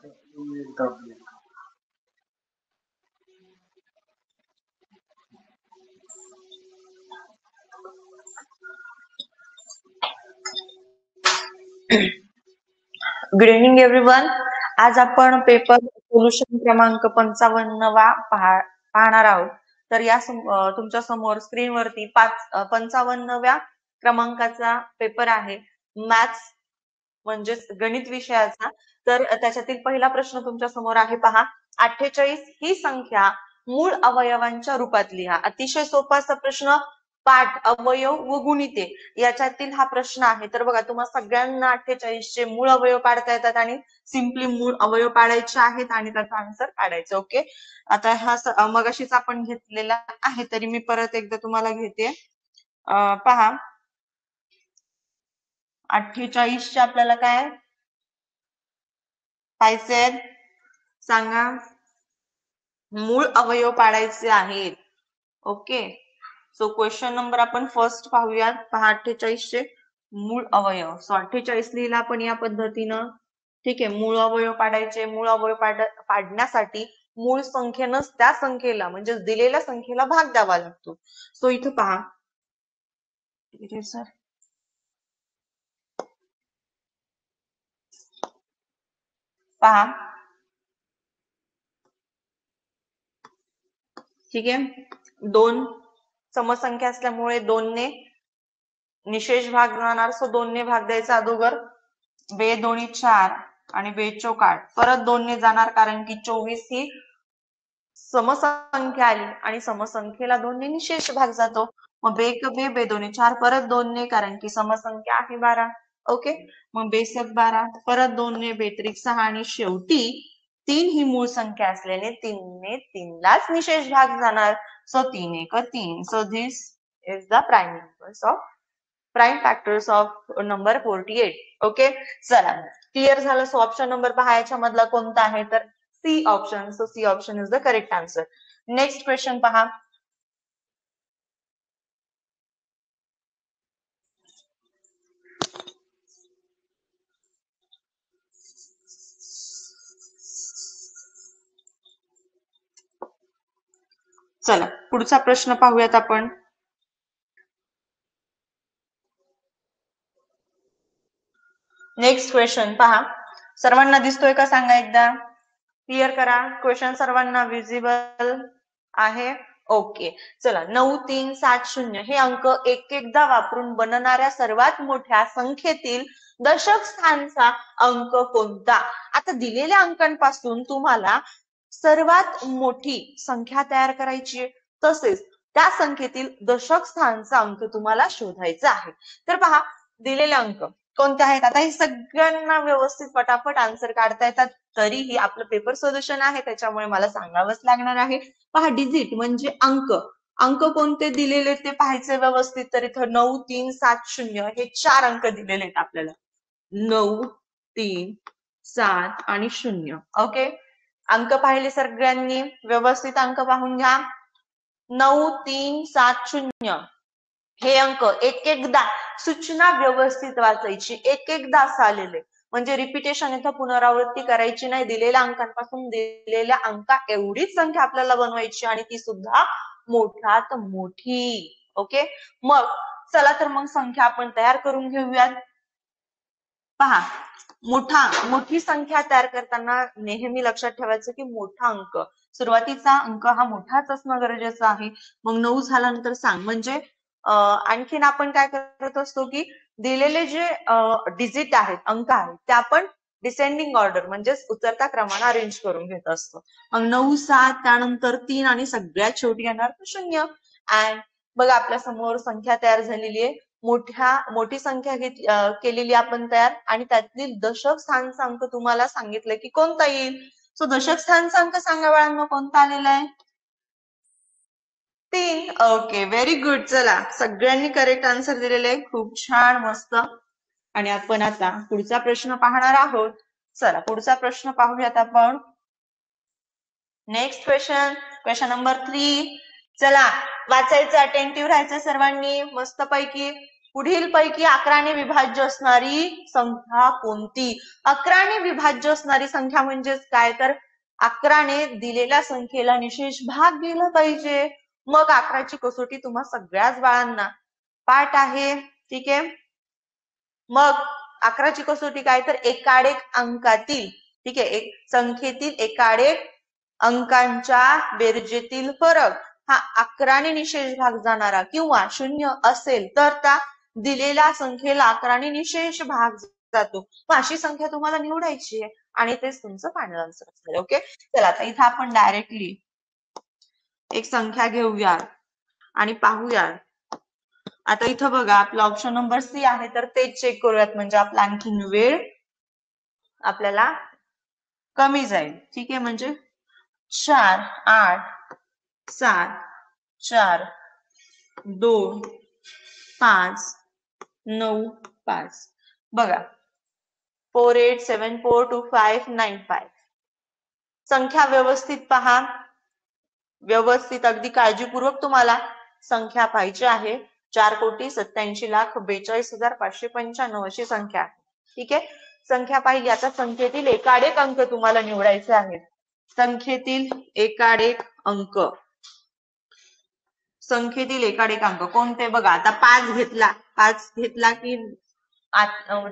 Good evening everyone. आज आपण paper solution क्रमांक 55 पाहणार आहोत. तर या तुमच्या समोर स्क्रीनवरती 55व्या क्रमांकाचा पेपर आहे, मॅथ्स म्हणजेच गणित विषयाचा. तर त्याच्यातील पहिला प्रश्न तुमच्या समोर आहे, पहा. 48 ही संख्या मूळ अवयवांच्या रूपात लिहा. अतिशय सोपा असा प्रश्न. पाठ, अवयव व गुणिते याच्यातील हा प्रश्न आहे. तर बघा, तुम्हाला सगळ्यांना 48 चे मूळ अवयव काढता येतात आणि सिम्पली मूळ अवयव पाडायचे आहेत आणि त्याचा आन्सर काढायचा. ओके, आता हा मगाशीच आपण घेतलेला आहे, तरी मी परत एकदा तुम्हाला घेते. पहा, 48 चे आपल्याला काय पाहिजे सांगा. मूळ अवयव पाडायचे आहेत. ओके, सो क्वेश्चन नंबर आपण फर्स्ट पाहूयात. पहा, 48 चे मूळ अवयव. सो 48 लिहिला आपण या पद्धतीनं. ठीक आहे, मूळ अवयव पाडायचे. मूळ अवयव पाडण्यासाठी मूळ संख्येनं त्या संख्येला म्हणजे दिलेल्या संख्येला भाग द्यावा लागतो. सो इथं पहा, सर पहा, ठीक आहे, 2 समसंख्या असल्यामुळे 2 ने निशेष भाग जाणार. सो 2 ने भाग द्यायचा अगोदर. 2 दोन्ही 4 आणि 2 चौक 8. परत 2 ने जाणार, कारण की 24 ही समसंख्या आली आणि समसंख्येला 2 ने निशेष भाग जातो. मग 2 एक 2, 2 दोन्ही 4, परत 2 ने, कारण की समसंख्या आहे 12. ओके, मग 2 7 12, परत 2 ने, 2 त्रिक 6 आणि शेवटी 3 ही मूळ संख्या असल्याने 3 ने 3 लाच निशेष भाग जाणार. सो 3 एक 3. So this is the prime factors of number 48. Okay, चला, क्लिअर झालं. सो ऑप्शन नंबर पहा, याच्यामधला कोणता आहे, तर C option. So C option is the correct answer. Next question पहा. चला, पुढचा प्रश्न पाहूयात आपण. नेक्स्ट क्वेश्चन पहा. सर्वांना दिसतोय का सांगा एकदा. क्लिअर करा. क्वेश्चन सर्वांना विजिबल आहे. ओके, चला. 9 3 7 0 हे अंक एक एकदा वापरून बनणाऱ्या सर्वात मोठ्या संख्येतील दशक स्थानचा अंक कोणता. आता दिलेल्या अंकांपासून तुम्हाला सर्वात मोठी संख्या तयार करायची, तसेच त्या संख्येतील दशक स्थानचा अंक तुम्हाला शोधायचा आहे. तर पहा, दिलेले अंक कोणते आहेत. आता हे सगळ्यांना व्यवस्थित पटापट आन्सर काढता येतात, तरीही आपलं पेपर सोल्युशन आहे, त्याच्यामुळे मला सांगावंच लागणार आहे. पहा, डिजिट म्हणजे अंक. अंक कोणते दिलेले ते पाहायचे व्यवस्थित. तर इथं 9 3 7 0 हे 4 अंक दिलेले आहेत आपल्याला. 9 3 7 आणि 0. ओके, अंक पाहिले सगळ्यांनी व्यवस्थित. अंक पाहून घ्या. 9 3 7 0 हे अंक एक एकदा, सूचना व्यवस्थित वाचायची, एक एकदा असं आलेले, म्हणजे रिपिटेशन इथं पुनरावृत्ती करायची नाही. दिलेल्या अंकांपासून दिलेल्या अंका एवढीच संख्या आपल्याला बनवायची आणि ती सुद्धा मोठ्यात मोठी. ओके, मग चला तर मग संख्या आपण तयार करून घेऊयात. पहा, मोठी संख्या तयार करताना नेहमी लक्षात ठेवायचं की मोठा अंक, सुरुवातीचा अंक हा मोठाच असणं गरजेचं आहे. मग 9 झाल्यानंतर सांग, म्हणजे आणखीन आपण काय करत असतो की दिलेले जे डिजिट आहेत, अंक आहेत, ते आपण डिसेंडिंग ऑर्डर म्हणजेच उतरता क्रमाने अरेंज करून घेत असतो. मग 9 7, त्यानंतर 3 आणि सगळ्यात शेवटी येणार 0. अँड बघा, आपल्या समोर संख्या तयार झालेली आहे. मोठी संख्या केलेली आपण तयार, आणि त्यातील दशक स्थानचा अंक तुम्हाला सांगितलं की कोणता येईल. सो दशक स्थानचा अंक सांगा बाळांनो, कोणता आलेला आहे. 3. Okay, very good. चला, सगळ्यांनी करेक्ट आन्सर दिलेले आहे. खूप छान, मस्त. आणि आपण आता पुढचा प्रश्न पाहणार आहोत. चला, पुढचा प्रश्न पाहूयात आपण. Next question number 3. चला, वाचायचं, अटेंटिव्ह राहायचं सर्वांनी मस्तपैकी. पुढील पैकी 11ने विभाज्य असणारी संख्या कोणती? 11ने विभाज्य असणारी संख्या म्हणजेच काय, तर 11ने दिलेल्या संख्येला निशेष भाग दिला पाहिजे, मग 11ची कसोटी तुम्हा सगळ्याच बाळांना पाठ आहे. ठीक आहे, मग 11ची कसोटी काय, तर एकाडेक अंकातील, ठीक आहे, एक संख्येतील एकाडेक अंकांच्या बेरजेतील फरक हा 11ने निशेष भाग जाणारा किंवा 0 असेल तर त्या दिलेल्या संख्येला 11ने निशेष भाग जातो. मग अशी संख्या तुम्हाला निवडायची आहे आणि तेच तुमचं फायनल आन्सर असेल. ओके, चला आता इथं आपण डायरेक्टली एक संख्या घेऊया आणि पाहूया. आता इथं बघा आपला ऑप्शन नंबर सी आहे, तर तेच चेक करूयात म्हणजे आपला आणखीन वेळ आपल्याला कमी जाईल. ठीक आहे, म्हणजे 4 8 7 4 2 5 9 5 बघा 4 8 7 4 2 5 9 5. संख्या व्यवस्थित पहा, व्यवस्थित अगदी काळजीपूर्वक तुम्हाला संख्या पाहिजे आहे. 4,87,42,595 अशी संख्या. ठीक आहे, संख्या पाहिली. आता संख्येतील एकाडेक अंक तुम्हाला निवडायचे आहेत. संख्येतील एकाडेक अंक, संख्येतील एकाडेक अंक कोणते बघा. आता 5 घेतला, 5 घेतला की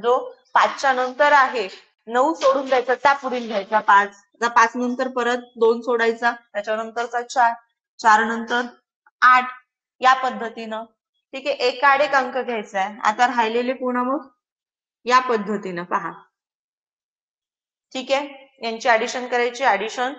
जो 5च्या नंतर आहे 9 सोडून द्यायचा, त्या पुढील घ्यायचा 5. आता 5 नंतर परत 2 सोडायचा, त्याच्यानंतरचा 4, 4 नंतर 8, या पद्धतीनं. ठीक आहे, एकाडेक अंक घ्यायचा आहे. आता राहिलेले पुन्हा मग या पद्धतीनं पहा. ठीक आहे, यांची ऍडिशन करायची, ऍडिशन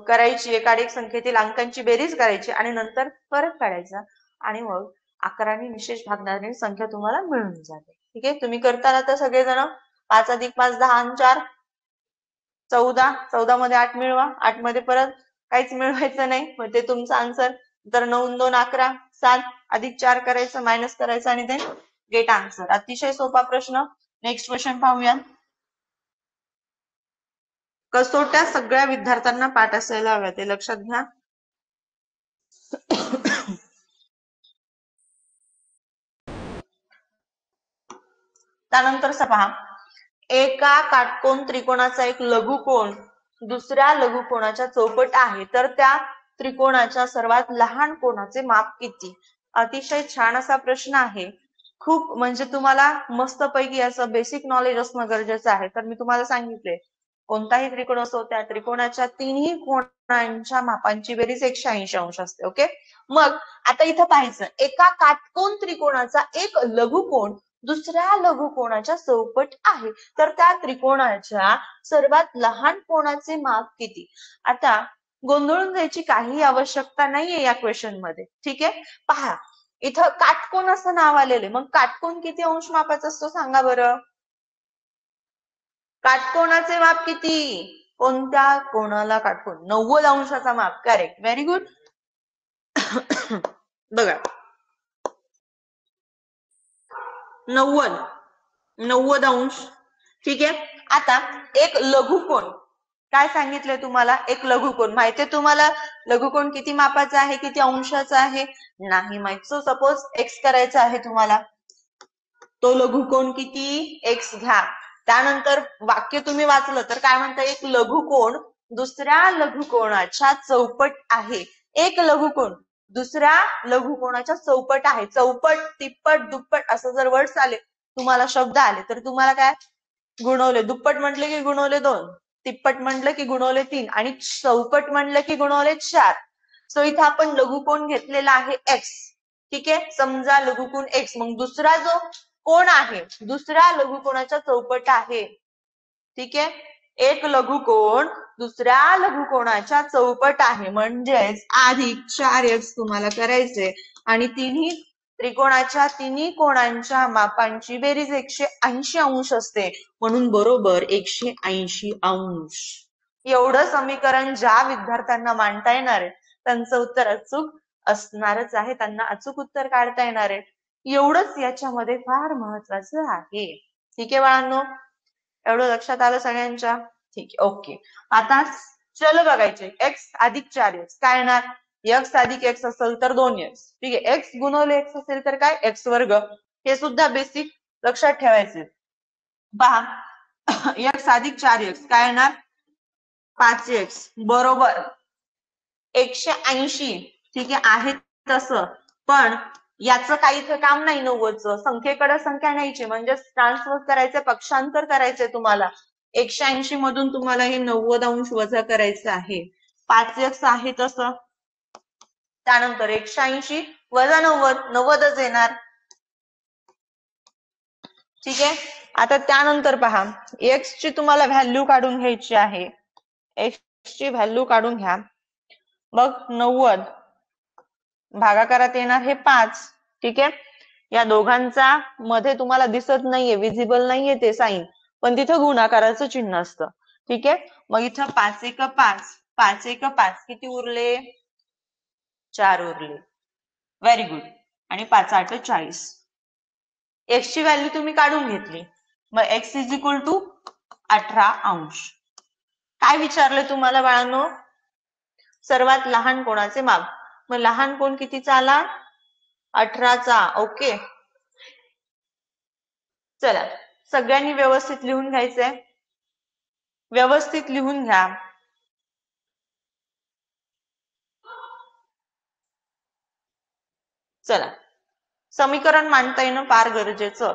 करायची, एकाडेक संख्येतील अंकांची बेरीज करायची आणि नंतर फरक काढायचा आणि मग 11ने निशेष भागणारी संख्या तुम्हाला मिळून जाते. ठीक आहे, तुम्ही करताना तर सगळेजण 5 अधिक 5 10 आणि 4 14, 14 मध्ये 8 मिळवा, 8 मध्ये परत काहीच मिळवायचं नाही, मग ते तुमचा आन्सर. तर 9 2 11 7 अधिक 4 करायचं, मायनस करायचं आणि ते गेट आन्सर. अतिशय सोपा प्रश्न. नेक्स्ट क्वेश्चन पाहूया. कसोट्या सगळ्या विद्यार्थ्यांना पाठ असायला हव्या, ते लक्षात घ्या. त्यानंतर पहा, एका काटकोन त्रिकोणाचा एक लघुकोन दुसऱ्या लघुकोनाच्या चौपट आहे, तर त्या त्रिकोणाच्या सर्वात लहान कोणाचे माप किती? अतिशय छान असा प्रश्न आहे. खूप म्हणजे तुम्हाला मस्तपैकी असं बेसिक नॉलेज असणं गरजेचं आहे. तर मी तुम्हाला सांगितले, कोणताही त्रिकोण असो त्या त्रिकोणाच्या तिन्ही कोणांच्या मापांची बेरीज 180 अंश असते. ओके, मग आता इथं पाहायचं, एका काटकोन त्रिकोणाचा एक लघुकोन दुसऱ्या लघुकोनाच्या चौपट आहे, तर त्या त्रिकोणाच्या सर्वात लहान कोणाचे माप किती? आता गोंधळून जायची काही आवश्यकता नाहीये या क्वेश्चन मध्ये. ठीक आहे, पहा इथं काटकोन असं नाव आलेले, मग काटकोन किती अंश मापाचा असतो सांगा बरं. काटकोनाचे माप किती? कोणत्या कोणाला काटकोन? 90 अंशाचा माप. Correct, very good. बघा 90 अंश. ठीक आहे, आता एक लघुकोन काय सांगितलंय तुम्हाला? एक लघुकोन माहितीये तुम्हाला लघुकोन किती मापाचा आहे, किती अंशाचा आहे? नाही माहित. सो सपोज एक्स करायचा आहे तुम्हाला, तो लघुकोन किती? एक्स घ्या. त्यानंतर वाक्य तुम्ही वाचलं तर काय म्हणता? एक लघुकोन दुसऱ्या लघुकोनाच्या चौपट आहे. एक लघुकोन दुसऱ्या लघुकोनाच्या चौपट आहे. चौपट, तिप्पट, दुप्पट असं जर वर्ड्स आले, तुम्हाला शब्द आले, तर तुम्हाला काय गुणवले? दुप्पट म्हटले की गुणवले 2, तिप्पट म्हटलं की गुणवले 3 आणि चौपट म्हटलं की गुणवले 4. सो इथे आपण लघुकोन घेतलेला आहे एक्स. ठीक आहे, समजा लघुकोन एक्स, मग दुसरा जो कोण आहे दुसऱ्या लघुकोनाच्या चौपट आहे. ठीक आहे, एक लघुकोन दुसऱ्या लघुकोनाच्या चौपट आहे, म्हणजेच अधिक 4x तुम्हाला करायचे आणि तिन्ही त्रिकोणाच्या तिन्ही कोणांच्या मापांची बेरीज 180 अंश असते, म्हणून बरोबर 180 अंश. एवढं समीकरण ज्या विद्यार्थ्यांना मांडता येणार आहे त्यांचं उत्तर अचूक असणारच आहे, त्यांना अचूक उत्तर काढता येणार आहे. एवढंच याच्यामध्ये फार महत्वाचं आहे. ठीक आहे बाळांनो, एवढं लक्षात आलं सगळ्यांच्या? ठीक आहे, ओके. आता चल बघायचे, x अधिक 4x काय येणार? x अधिक x असेल तर 2x, ठीक आहे. x गुणवले x असेल तर काय, x वर्ग. हे सुद्धा बेसिक लक्षात ठेवायचे. पहा x अधिक 4x काय येणार, 5x बरोबर 180. ठीक आहे तसं, पण याचं काही इथं काम नाही 90चं. संख्येकडे संख्या न्यायची म्हणजे ट्रान्सफर करायचं, पक्षांतर करायचंय तुम्हाला. 180 मधून तुम्हाला हे 90 अंश वजा करायचं आहे. 5x आहे तसं, त्यानंतर 180 वजा 90, 90च येणार. ठीक आहे. आता त्यानंतर पहा x ची तुम्हाला व्हॅल्यू काढून घ्यायची आहे. x ची व्हॅल्यू काढून घ्या. मग 90 भागाकारात येणार हे 5. ठीक आहे. या दोघांचा मध्ये तुम्हाला दिसत नाहीये, विजिबल नाहीये ते साइन, पण तिथं गुणाकाराचं चिन्ह असतं. ठीक आहे. मग इथं 5 एक 5, 5 एक 5 किती उरले, 4 उरले. Very good. आणि 5 8 40. x ची व्हॅल्यू तुम्ही काढून घेतली. मग x इज इक्वल टू 18 अंश. काय विचारलं तुम्हाला बाळांनो, सर्वात लहान कोणाचे माप. मग लहान कोण कितीचा आला, 18चा. ओके. चला सगळ्यांनी व्यवस्थित लिहून घ्यायचंय, व्यवस्थित लिहून घ्या. चला समीकरण मांडता येणं फार गरजेचं.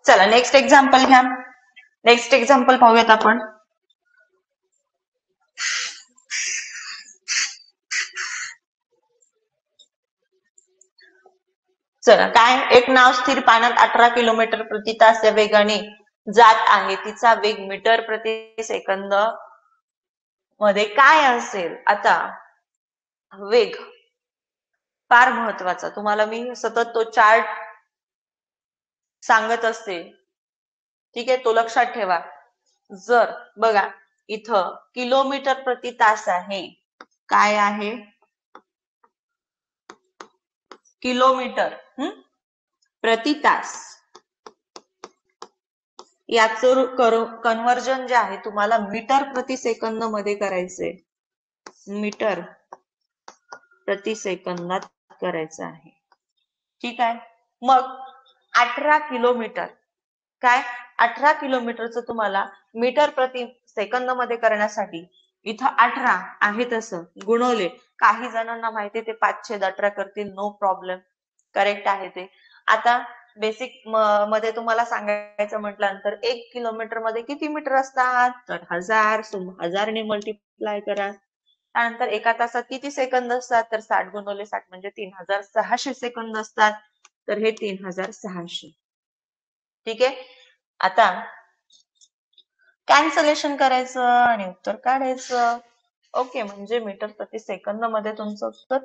चला नेक्स्ट एक्झाम्पल घ्या. नेक्स्ट एक्झाम्पल पाहूयात आपण. चला काय, एक नाव स्थिर पाण्यात 18 किलोमीटर प्रति तास या वेगाने जात आहे. तिचा वेग मीटर प्रति सेकंद मध्ये काय असेल. आता वेग फार महत्वाचा, तुम्हाला मी सतत तो चार्ट सांगत असते. ठीक आहे, तो लक्षात ठेवा. जर बघा इथं किलोमीटर प्रति तास आहे, काय आहे, किलोमीटर प्रति तास. याचं कन्वर्जन जे आहे तुम्हाला मीटर प्रति सेकंद मध्ये करायचंय. मीटर प्रति सेकंदात करायचं आहे. ठीक आहे. मग 18 किलोमीटर, काय 18 किलोमीटरचं तुम्हाला मीटर प्रति सेकंद मध्ये करण्यासाठी इथं 18 आहे तसं गुणवले. काही जणांना माहिती ते 5/18 करतील, नो प्रॉब्लेम, करेक्ट आहे ते. आता बेसिक मध्ये तुम्हाला सांगायचं म्हटल्यानंतर 1 किलोमीटर मध्ये किती मीटर असतात, तर 1000 ने मल्टिप्लाय करा. त्यानंतर एका तासात किती सेकंद असतात, तर 60 गुणवले 60 म्हणजे 3600 सेकंद असतात. तर हे 3600. ठीक आहे. आता कॅन्सलेशन करायचं आणि उत्तर काढायचं. ओके, म्हणजे मीटर प्रति सेकंद मध्ये तुमचं उत्तर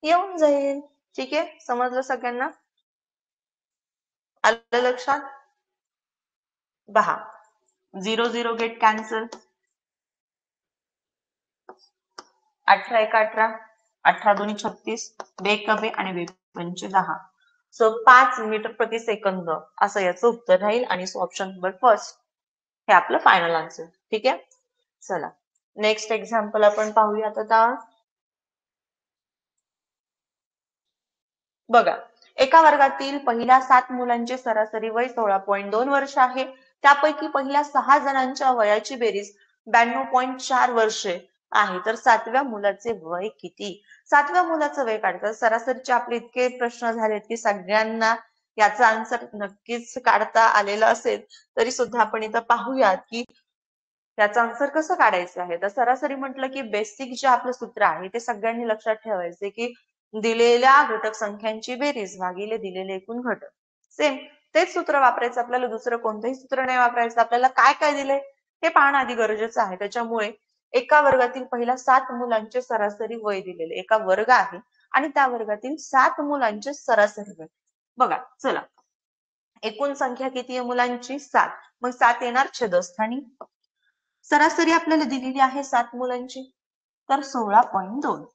येऊन जाईल. ठीक आहे, समजलं सगळ्यांना, आलं लक्षात. 10 0 0 गेट कॅन्सल. 18 1 18, 18 2 36, बेग कबे आणि बेग पंचे 10. सो 5 मीटर प्रति सेकंद असं याचं उत्तर राहील. आणि सो ऑप्शन नंबर फर्स्ट हे आपलं फायनल आन्सर. ठीक आहे. चला नेक्स्ट एक्झाम्पल आपण पाहूयात. आता बघा, एका वर्गातील पहिल्या 7 मुलांचे सरासरी वय 16.2 वर्ष आहे. त्यापैकी पहिल्या 6 जणांच्या वयाची बेरीज 92.4 वर्षे आहे. तर 7व्या मुलाचे वय किती. 7व्या मुलाचं वय काढतात. सरासरीचे आपले इतके प्रश्न झालेत की सगळ्यांना याचा आन्सर नक्कीच काढता आलेला असेल. तरी सुद्धा आपण इथं पाहूयात की त्याचं आन्सर कसं काढायचं आहे. तर सरासरी म्हटलं की बेसिक जे आपलं सूत्र आहे ते सगळ्यांनी लक्षात ठेवायचे की दिलेल्या घटक संख्यांची बेरीज भागिले दिलेले एकूण घटक. सेम तेच सूत्र वापरायचं आपल्याला, दुसरं कोणतंही सूत्र नाही वापरायचं. आपल्याला काय काय दिलंय हे पाहणं आधी गरजेचं आहे. त्याच्यामुळे एका वर्गातील पहिल्या 7 मुलांचे सरासरी वय दिलेले, एका वर्ग आहे आणि त्या वर्गातील 7 मुलांचे सरासरी वय. बघा चला, एकूण संख्या किती आहे मुलांची, 7. मग 7 येणार छेदस्थानी. सरासरी आपल्याला दिलेली आहे 7 मुलांची, तर 16.2.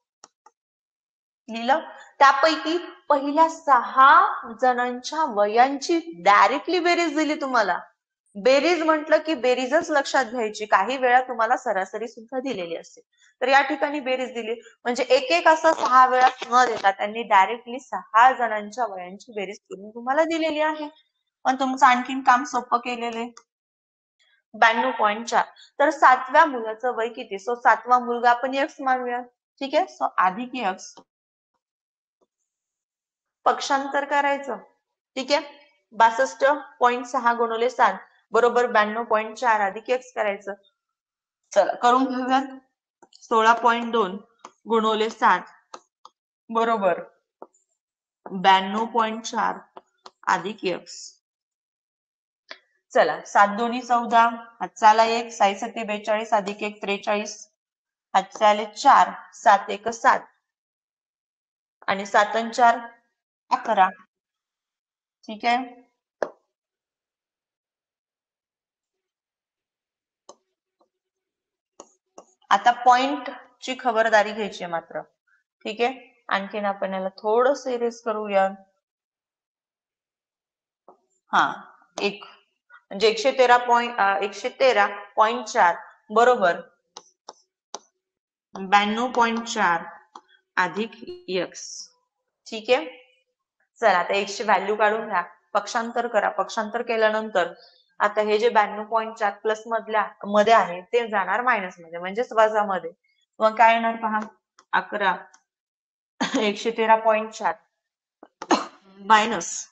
लिहिलं. त्यापैकी पहिल्या 6 जणांच्या वयांची डायरेक्टली बेरीज दिली तुम्हाला. बेरीज म्हटलं की बेरीजच लक्षात घ्यायची. काही वेळा तुम्हाला सरासरी सुद्धा दिलेली असते. तर या ठिकाणी बेरीज दिली म्हणजे एक एक असं 6 वेळा न देता त्यांनी डायरेक्टली 6 जणांच्या वयांची बेरीज करून तुम्हाला दिलेली आहे. पण तुमचं आणखीन काम सोपं केलेलं आहे. 92.4. तर 7व्या मुलाचं वय किती? सो 7वा मुलगा आपण x मानूया. ठीक आहे. सो अधिक x पक्षांतर करायचं. ठीक आहे. 62.6 गुणिले 7 बरोबर 92.4 अधिक x करायचं. चला करून घेऊयात. 16.2 गुणिले 7 बरोबर 92.4 अधिक x. चला 7 दोन्ही 14 हातचा आला 1 6 7 42 अधिक 1 43 हातचे आले 4 7 1 7 आणि 7 आणि 4 11. ठीक आहे. आता पॉइंट ची खबरदारी घ्यायची मात्र. ठीक आहे. आणखीन आपण याला थोडस इरेज करूया. हा 1 म्हणजे 113.4 बरोबर 92.4 अधिक x. ठीक आहे. चला आता x ची व्हॅल्यू काढून घ्या. पक्षांतर करा. पक्षांतर केल्यानंतर आता हे जे 92.4 प्लस मध्ये आहे ते जाणार मायनस मध्ये म्हणजेच वजा मध्ये. मग काय येणार पहा 11 113.4 मायनस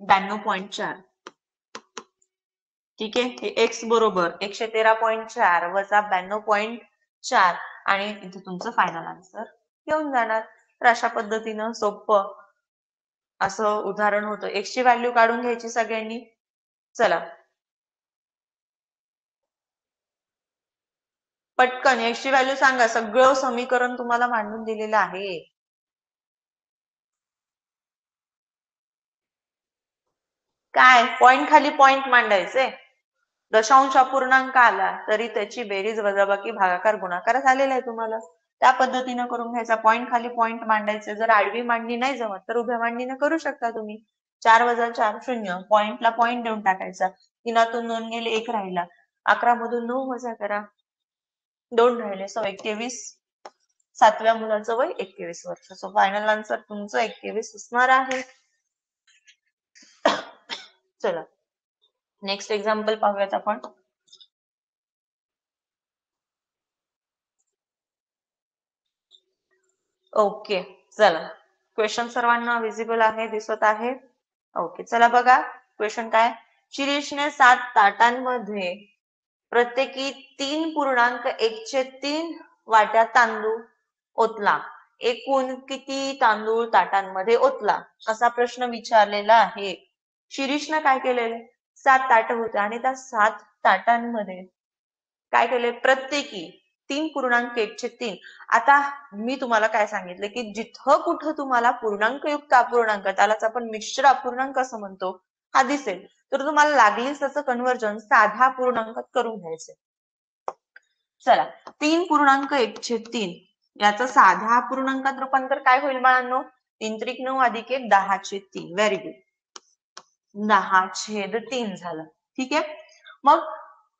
92.4. ठीक आहे. हे x बरोबर 113.4 वजा 92.4 आणि इथे तुमचं फायनल आन्सर येऊन जाणार. तर अशा पद्धतीनं सोपं असं उदाहरण होतं. x ची व्हॅल्यू काढून घ्यायची सगळ्यांनी. चला पटकन x ची व्हॅल्यू सांगा. सगळं समीकरण तुम्हाला मांडून दिलेलं आहे. काय पॉइंट खाली पॉइंट मांडायचे. दशांश अपूर्णांक आला तरी त्याची बेरीज वजाबाकी भागाकार गुणाकार झालेला आहे तुम्हाला. त्या पद्धतीनं करून घ्यायचा. पॉइंट खाली पॉइंट मांडायचे. जर आडवी मांडणी नाही जमत तर उभ्या मांडणीने करू शकता तुम्ही. 4 वजा 4 0. पॉइंटला पॉइंट देऊन टाकायचा. 3तून 2 गेले 1 राहिला. 11 मधून 9 वजा करा 2 राहिले. सो 21. 7व्या मुलाचं वय 21 वर्ष. सो फायनल आन्सर तुमचं 21 असणार आहे. चला नेक्स्ट एक्झाम्पल पाहूयात आपण. ओके चला क्वेश्चन सर्वांना विजिबल आहे दिसत आहे. ओके चला बघा क्वेश्चन काय. शिरीषने 7 ताटांमध्ये प्रत्येकी 3.1/3 वाट्या तांदूळ ओतला. एकूण किती तांदूळ ताटांमध्ये ओतला असा प्रश्न विचारलेला आहे. शिरीषने काय केलेले 7 ताट होते आणि त्या 7 ताटांमध्ये काय केले प्रत्येकी 3.1/3. आता मी तुम्हाला काय सांगितलं की जिथं कुठं तुम्हाला पूर्णांकयुक्त अपूर्णांक त्यालाच आपण मिश्र अपूर्णांक असं म्हणतो हा दिसेल तर तुम्हाला लागलीच त्याचं कन्व्हर्जन साध्या पूर्णांकात करून घ्यायचंय. चला 3.1/3 याचं साध्या अपूर्णांकात रूपांतर काय होईल बाळांनो 3 त्रिक 9 अधिक 1 10/3. व्हेरी गुड 10/3 झालं. ठीक आहे. मग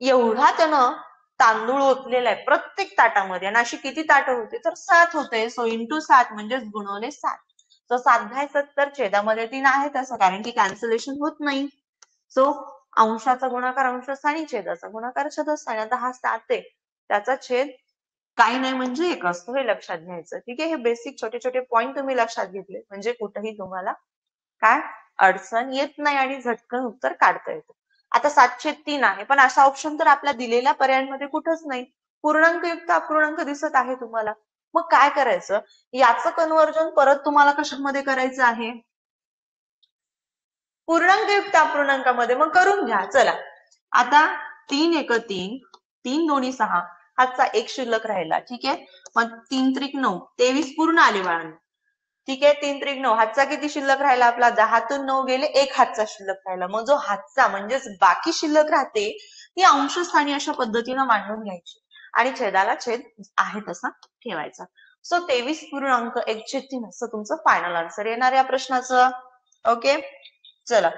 एवढा त्यानं तांदूळ ओतलेला आहे प्रत्येक ताटामध्ये आणि अशी किती ताट होते तर 7 होते. सो इंटू 7 म्हणजेच गुणवले 7. सो 7/70 छेदामध्ये 3 आहे तसं कारण की कॅन्सलेशन होत नाही. सो अंशाचा गुणाकार अंशस्थानी छेदाचा गुणाकार छेदस्थानी. आता हा 7 आहे त्याचा छेद काही नाही म्हणजे 1 असतो हे लक्षात घ्यायचं. ठीक आहे. हे बेसिक छोटे छोटे पॉइंट तुम्ही लक्षात घेतले म्हणजे कुठेही तुम्हाला काय अडचण येत नाही आणि झटकन उत्तर काढता येतं. आता 7/3 आहे पण असा ऑप्शन तर आपल्या दिलेल्या पर्यायांमध्ये कुठंच नाही. पूर्णांकयुक्त अपूर्णांक दिसत आहे तुम्हाला. मग काय करायचं याचं कन्व्हर्जन परत तुम्हाला कशामध्ये करायचं आहे पूर्णांकयुक्त अपूर्णांकामध्ये. मग करून घ्या. चला आता 3 1 3 3 2 6 हातचा 1 शिल्लक राहिला. ठीक आहे. मग 3 त्रिक 9 23 पूर्ण आले बाळांनो. ठीक आहे. 3 त्रिक 9 हातचा किती शिल्लक राहिला आपला 10तून 9 गेले 1 हातचा शिल्लक राहिला. मग जो हातचा म्हणजेच बाकी शिल्लक राहते ती अंशस्थानी अशा पद्धतीनं मांडून घ्यायची आणि छेदाला छेद आहे तसा ठेवायचा. सो 23.1/3 असं तुमचं फायनल आन्सर येणार या प्रश्नाचं. ओके, चला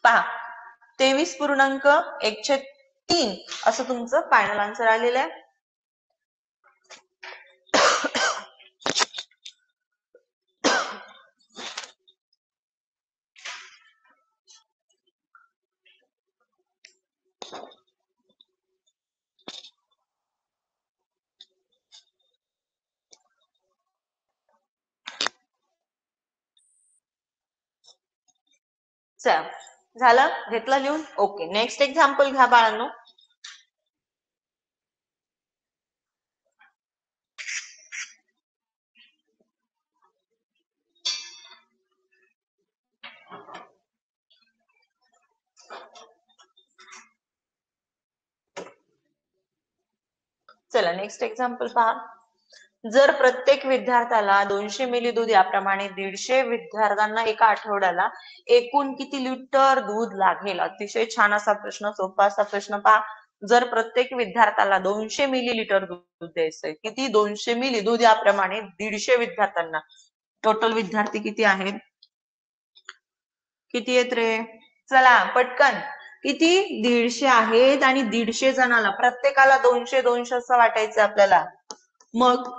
पहा 23.1/3 असं तुमचं फायनल आन्सर आलेलं आहे. चला झालं, घेतलं लिहून. ओके, नेक्स्ट एक्झाम्पल घ्या बाळांनो. चला नेक्स्ट एक्झाम्पल पहा. जर प्रत्येक विद्यार्थ्याला 200 मिली दूध याप्रमाणे 150 विद्यार्थ्यांना एका आठवड्याला एकूण किती लिटर दूध लागेल? अतिशय छान असा प्रश्न, सोपा असा प्रश्न पहा. जर प्रत्येक विद्यार्थ्याला 200 मिलीलिटर दूध द्यायचंय, किती? 200 मिली दूध याप्रमाणे 150 विद्यार्थ्यांना. टोटल विद्यार्थी किती आहेत? किती आहेत रे? चला पटकन, किती? 150 आहेत आणि 150 जणाला प्रत्येकाला 200 200 असं वाटायचं आपल्याला. मग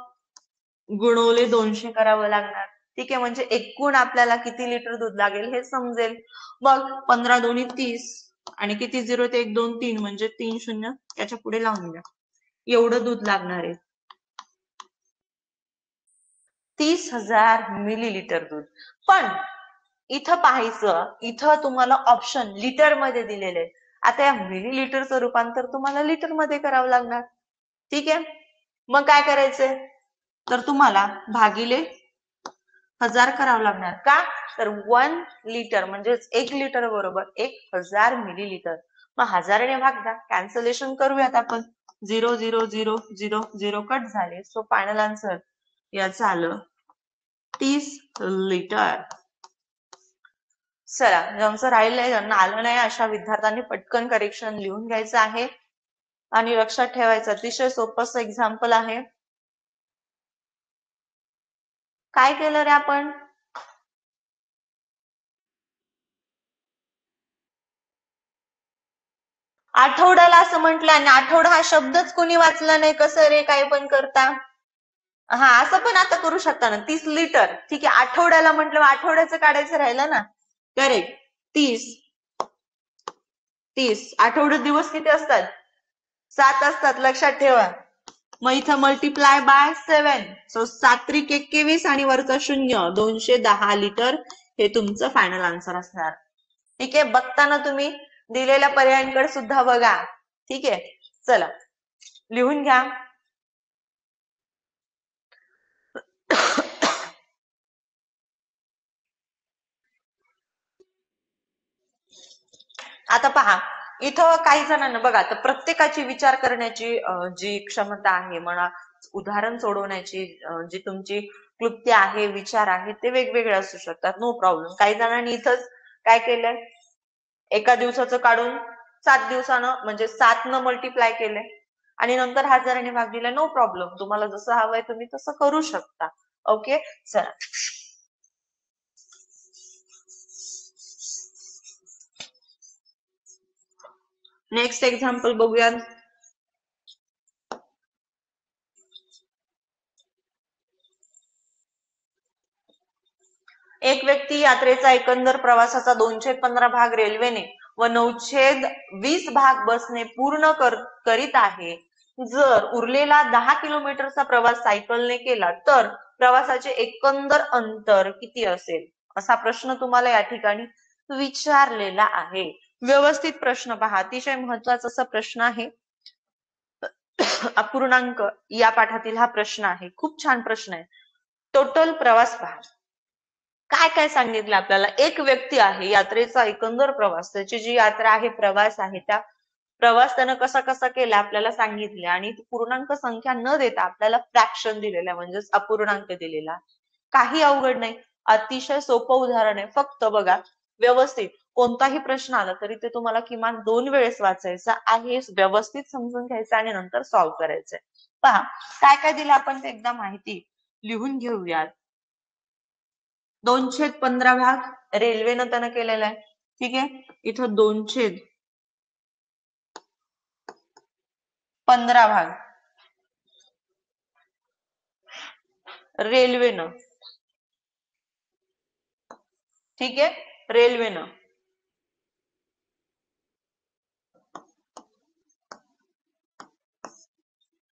गुणवले 200 करावं लागणार. ठीक आहे, म्हणजे एकूण आपल्याला किती लिटर दूध लागेल हे समजेल. मग 15 दोन्ही 30 आणि किती 0 ते 1 2 3 म्हणजे 3 0 याच्या पुढे लावून द्या. एवढं दूध लागणार आहे. 30,000 मिलीलिटर दूध. पण इथं पाहायचं, इथं तुम्हाला ऑप्शन लिटर मध्ये दिलेले आहे. आता या मिलीलिटरचं रूपांतर तुम्हाला लिटर मध्ये करावं लागणार. ठीक आहे, मग काय करायचंय? तर तुम्हाला भागिले 1000 करावं लागणार. का? तर 1 लिटर म्हणजेच 1 लिटर बरोबर 1000 मिलीलिटर. मग 1000 ने भाग द्या, कॅन्सलेशन करूयात आपण. 0 0 0 0 0 कट झाले. सो फायनल आन्सर याचं आलं 30 लिटर. चला, ज्यांचं राहिलंय, ज्यांना आलं नाही अशा विद्यार्थ्यांनी पटकन करेक्शन लिहून घ्यायचं आहे आणि लक्षात ठेवायचं. अतिशय सोपं एक्झाम्पल आहे. काय केलं रे आपण? आठवड्याला असं म्हटलं आणि आठवडा हा शब्दच कोणी वाचला नाही. कसं रे, काय पण करता? हा, असं पण आता करू शकता ना. 30 लिटर. ठीक आहे, आठवड्याला म्हटलं आठवड्याचं काढायचं राहिलं ना. करेक्ट. 30 आठवडे दिवस किती असतात? 7 असतात, लक्षात ठेवा. मग इथं मल्टिप्लाय बाय 7. सो 7 त्रिक 21 आणि वरचा 0 210 लिटर हे तुमचं फायनल आन्सर असणार. ठीक आहे, बघताना तुम्ही दिलेल्या पर्यायांकडे सुद्धा बघा. ठीक आहे, चला लिहून घ्या. आता पहा, इथं काही जणांना बघा, तर प्रत्येकाची विचार करण्याची जी क्षमता आहे म्हणा, उदाहरण सोडवण्याची जी तुमची क्लुप्ती आहे, विचार आहे, ते वेगवेगळे असू शकतात. No problem. काही जणांनी इथंच काय केलंय, एका दिवसाचं काढून 7 दिवसानं म्हणजे 7 न मल्टिप्लाय केलंय आणि नंतर 1000 भाग दिलाय. No problem. तुम्हाला जसं हवंय तुम्ही तसं करू शकता. ओके, चला नेक्स्ट एक्झाम्पल बघूयात. एक व्यक्ती यात्रेचा एकंदर प्रवासाचा 215 भाग रेल्वेने व 920 भाग बसने पूर्ण करीत आहे. जर उरलेला 10 किलोमीटरचा प्रवास सायकलने केला तर प्रवासाचे एकंदर अंतर किती असेल? असा प्रश्न तुम्हाला या ठिकाणी विचारलेला आहे. व्यवस्थित प्रश्न पहा, अतिशय महत्वाचा असा प्रश्न आहे. अपूर्णांक या पाठातील हा प्रश्न आहे. खूप छान प्रश्न आहे. टोटल प्रवास पहा, काय काय सांगितलं आपल्याला. एक व्यक्ती आहे, यात्रेचा एकंदर प्रवास, त्याची जी यात्रा आहे, प्रवास आहे, त्या प्रवास त्यानं कसा कसा केला आपल्याला सांगितले आणि पूर्णांक संख्या न देता आपल्याला फ्रॅक्शन दिलेला म्हणजेच अपूर्णांक दिलेला. काही अवघड नाही, अतिशय सोपं उदाहरण आहे. फक्त बघा व्यवस्थित कोणताही प्रश्न आला तरी ते तुम्हाला किमान 2 वेळेस वाचायचा आहे, व्यवस्थित समजून घ्यायचं आणि नंतर सॉल्व्ह करायचंय. पहा काय काय दिलं आपण ते एकदा माहिती लिहून घेऊयात. 2/15 भाग रेल्वेनं त्यानं केलेला आहे. ठीक आहे, इथं 2/15 भाग रेल्वेनं. ठीक आहे, रेल्वेनं.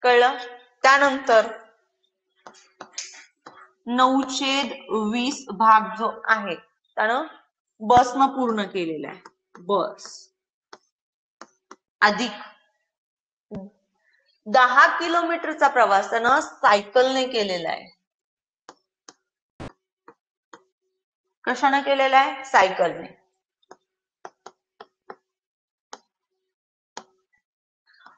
कळलं? त्यानंतर 9/20 भाग जो आहे त्यानं बसनं पूर्ण केलेला आहे. बस अधिक 10 किलोमीटरचा प्रवास त्यानं सायकलने केलेला आहे. कशाने केलेला आहे? सायकलने.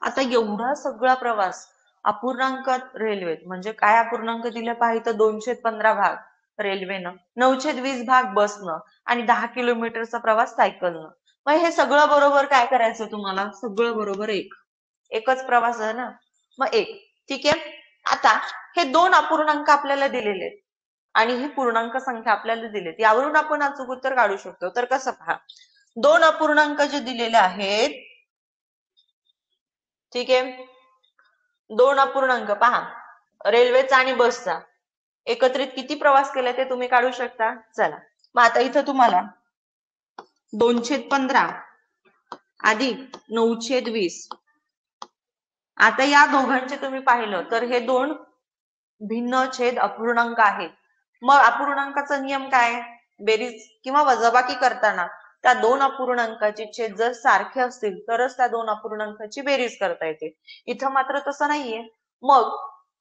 आता एवढा सगळा प्रवास अपूर्णांकात रेल्वेत म्हणजे काय अपूर्णांक दिले पाहिजे? 2/15 भाग रेल्वेनं, 9/20 भाग बसनं आणि 10 किलोमीटरचा प्रवास सायकलनं. मग हे सगळं बरोबर काय करायचं तुम्हाला? सगळं बरोबर एकच प्रवास आहे ना, मग 1. ठीक आहे, आता हे 2 अपूर्णांक आपल्याला दिलेले आहेत आणि ही पूर्णांक संख्या आपल्याला दिलेत. यावरून आपण अचूक उत्तर काढू शकतो. तर कसं? पहा, 2 अपूर्णांक जे दिलेले आहेत, ठीक आहे, 2 अपूर्णांक पहा रेल्वेचा आणि बसचा एकत्रित किती प्रवास केला ते तुम्ही काढू शकता. चला मग आता इथं तुम्हाला 2/15 अधिक 9/20. आता या दोघांचे तुम्ही पाहिलं तर हे 2 भिन्न छेद अपूर्णांक आहेत. मग अपूर्णांकाचा नियम काय? बेरीज किंवा वजाबाकी करताना त्या 2 अपूर्णांकाचे छेद जर सारखे असतील तरच त्या 2 अपूर्णांकाची बेरीज करता येते. इथं मात्र तसं नाहीये, मग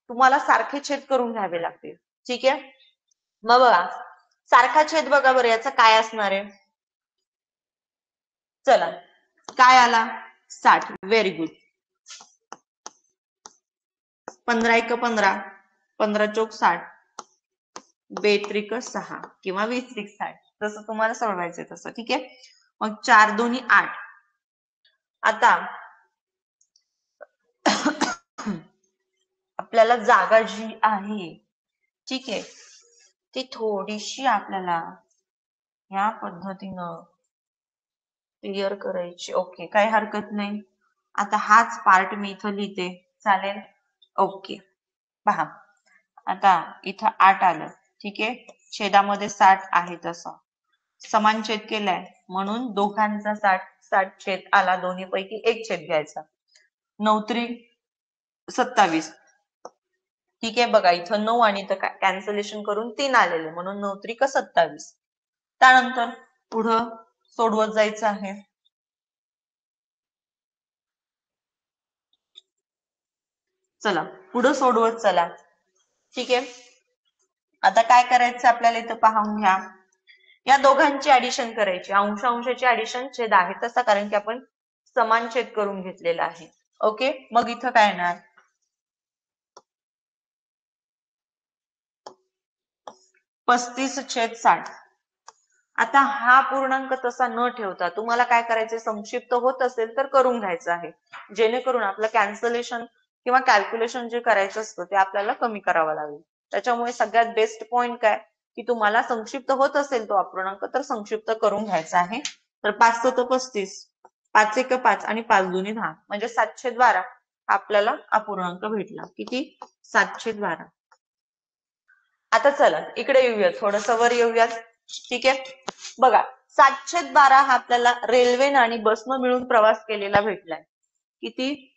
तुम्हाला सारखे छेद करून घ्यावे लागतील. ठीक आहे, मग बघा सारखा छेद बघा बरं याचा काय असणार आहे. चला काय आला? 60. Very good. 15 × 15, 15 × 60, 2 × 6 किंवा 20 × 60, जसं तुम्हाला सोडवायचं तसं. ठीक आहे, मग 4 2 8. आता आपल्याला जागा जी आहे, ठीक आहे, ती थोडीशी आपल्याला या पद्धतीनं क्लिअर करायची. ओके, काही हरकत नाही. आता हाच पार्ट मी इथं लिहिते, चालेल? ओके, पहा आता इथं 8 आलं. ठीक आहे, छेदामध्ये 60 आहे, तसं समान छेद केलाय म्हणून दोघांचा 60 छेद आला. दोन्ही पैकी एक छेद घ्यायचा. 9 3 27. ठीक आहे, बघा इथं 9 आणि इथं कॅन्सलेशन करून 3 आलेले म्हणून 9 3 27. त्यानंतर पुढं सोडवत जायचं आहे. चला पुढं सोडवत चला. ठीक आहे, आता काय करायचं आपल्याला इथं पाहून घ्या. या दोघांची ऍडिशन करायची. अंशांची ऍडिशन छेद आहे तसा, कारण की आपण समान छेद करून घेतलेला आहे. ओके, मग इथं काय येणार? 35/60. आता हा पूर्णांक तसा न ठेवता तुम्हाला काय करायचं? संक्षिप्त होत असेल तर करून घ्यायचं आहे, जेणेकरून आपलं कॅन्सलेशन किंवा कॅल्क्युलेशन जे करायचं असतं ते आपल्याला कमी करावं लागेल. त्याच्यामुळे सगळ्यात बेस्ट पॉइंट काय की तुम्हाला संक्षिप्त होत असेल तो अपूर्णांक तर संक्षिप्त करून घ्यायचा आहे. तर 5 × 35, 5 × 5 आणि 5 × 2 = 10 म्हणजे 7/12 आपल्याला अपूर्णांक भेटला. किती? 7/12. आता चला इकडे येऊयात, थोडंसं वर येऊयात. ठीक आहे, बघा 7/12 हा आपल्याला रेल्वेनं आणि बसनं मिळून प्रवास केलेला भेटलाय. किती?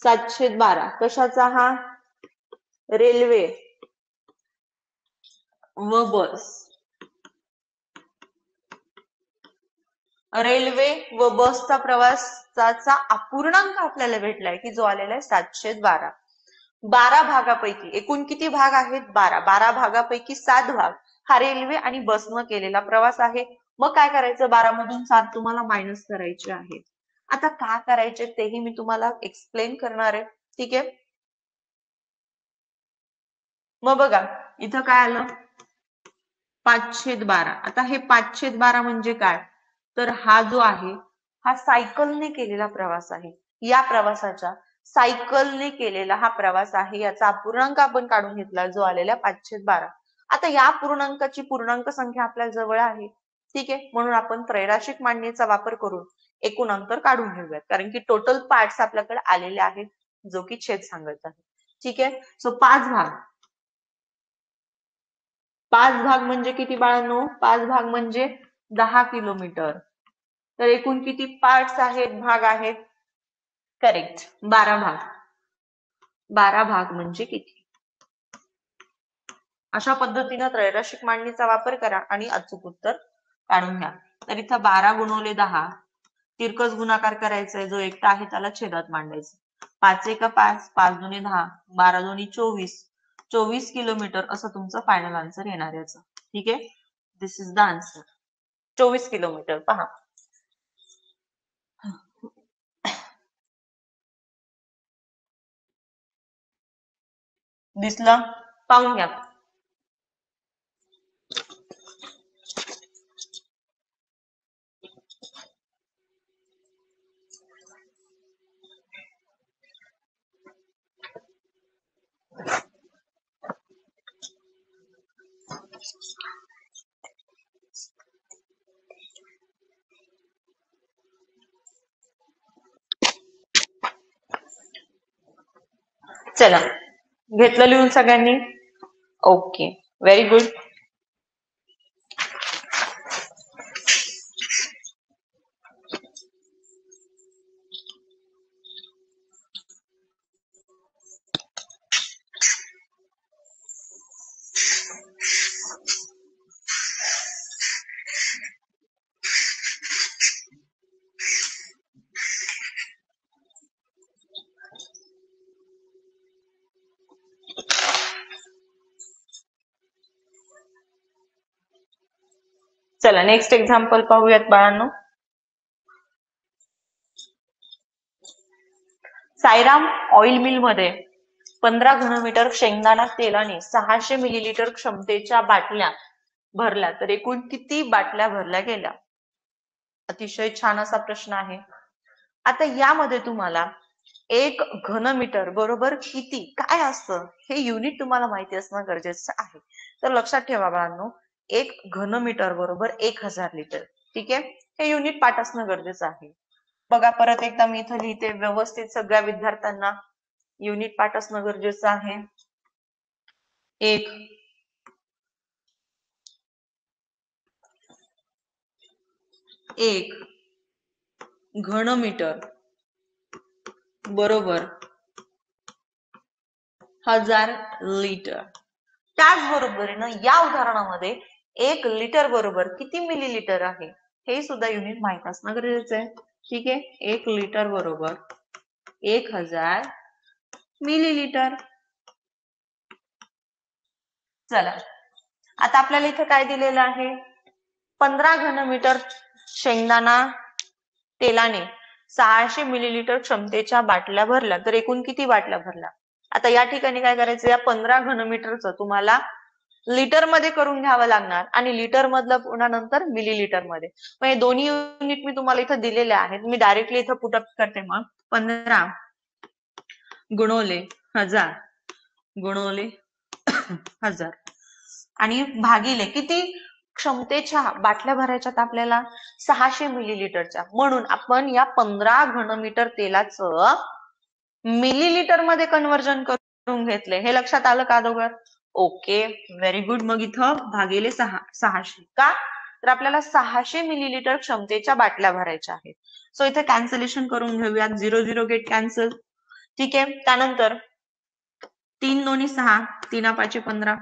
7/12. कशाचा हा? रेल्वे व बस. रेल्वे व बसचा प्रवासाचा अपूर्णांक आपल्याला भेटलाय की जो आलेला आहे 7/12. 12 भागापैकी एकूण किती भाग आहेत? 12. 12 भागापैकी 7 भाग हा रेल्वे आणि बसनं केलेला प्रवास आहे. मग काय करायचं? 12 मधून 7 तुम्हाला मायनस करायचे आहेत. आता का करायचे तेही मी तुम्हाला एक्सप्लेन करणार आहे. ठीक आहे, मग बघा इथं काय आलं? 5/12. आता हे 5/12 म्हणजे काय, तर हा जो आहे हा सायकलने केलेला प्रवास आहे. या प्रवासाच्या सायकलने केलेला हा प्रवास आहे, याचा अपूर्णांक आपण काढून घेतला जो आलेला 5/12. आता या पूर्णांकाची पूर्णांक संख्या आपल्या जवळ आहे, ठीक आहे, म्हणून आपण त्रैराशिक मांडणीचा वापर करून एकूण अंतर काढून घेऊयात, कारण की टोटल पार्ट्स आपल्याकडे आलेले आहेत जो की छेद सांगत आहे. ठीक आहे, सो 5 भाग म्हणजे किती बाळांनो, 5 भाग म्हणजे 10 किलोमीटर. तर एकूण किती पार्ट्स आहेत, भाग आहेत, करेक्ट 12 भाग. 12 भाग म्हणजे किती. अशा पद्धतीने त्रैराशिक मांडणीचा वापर करा आणि अचूक उत्तर काढून घ्या. तर इथं 12 गुणवले 10 तिरकस गुणाकार करायचा आहे, जो एकटा आहे त्याला छेदात मांडायचं. 5 एक 5, 5 दुने 10, 12 दोन्ही 24, 24 किलोमीटर असं तुमचं फायनल आन्सर येणार याचं. ठीक आहे, दिस इज द आन्सर. 24 किलोमीटर पहा. दिसलं, पाहून घ्या. चला, घेतलं लिहून सगळ्यांनी? Okay, very good. चला नेक्स्ट एक्झाम्पल पाहूयात बाळांनो. साईराम ऑइल मिल मध्ये 15 घनमीटर शेंगदाणा तेलाने 600 मिलीलिटर क्षमतेच्या बाटल्या भरल्या, तर एकूण किती बाटल्या भरल्या गेल्या. अतिशय छान असा प्रश्न आहे. आता यामध्ये तुम्हाला 1 घनमीटर बरोबर किती काय असतं हे युनिट तुम्हाला माहिती असणं गरजेचं आहे. तर लक्षात ठेवा बाळांनो, 1 घनमीटर बरोबर 1000 लिटर. ठीक आहे, हे युनिट पाठ असणं गरजेचं आहे. बघा परत एकदा मी इथं लिहिते व्यवस्थित, सगळ्या विद्यार्थ्यांना युनिट पाठ असणं गरजेचं आहे. 1 घनमीटर बरोबर 1000 लिटर. त्याचबरोबरीनं या उदाहरणामध्ये 1 लिटर बरोबर किती मिलीलिटर आहे हे सुद्धा युनिट माहित असणं गरजेचं आहे. ठीक आहे, 1 लिटर बरोबर 1000 मिलीलिटर. चला, आता आपल्याला इथं काय दिलेलं आहे, 15 घनमीटर शेंगदाणा तेलाने 600 मिलीलिटर क्षमतेच्या बाटल्या भरल्या, तर एकूण किती बाटल्या भरल्या. आता या ठिकाणी काय करायचं, या 15 घनमीटरचं तुम्हाला लिटर मध्ये करून घ्यावं लागणार आणि लिटर मधलं पुन्हा नंतर मिलीलिटर मध्ये. मग हे दोन्ही युनिट मी तुम्हाला इथं दिलेले आहेत, मी डायरेक्टली इथं पुटअप करते. मग 15 गुणवले 1000 गुणवले 1000 आणि भागिले किती क्षमतेच्या बाटल्या भरायच्यात आपल्याला 600 मिलीलिटरच्या, म्हणून आपण या 15 घनमीटर तेलाचं मिलीलिटर मध्ये कन्व्हर्जन करून घेतले. हे लक्षात आलं का दोघं? Okay, very good. मग इथं भागिले 600 का, तर आपल्याला 600 मिलीलिटर क्षमतेच्या बाटल्या भरायच्या आहेत. सो इथे कॅन्सलेशन करून घेऊयात, 0 0 गेट कॅन्सल. ठीक आहे, त्यानंतर 3 दोन्ही 6, 3 5 15.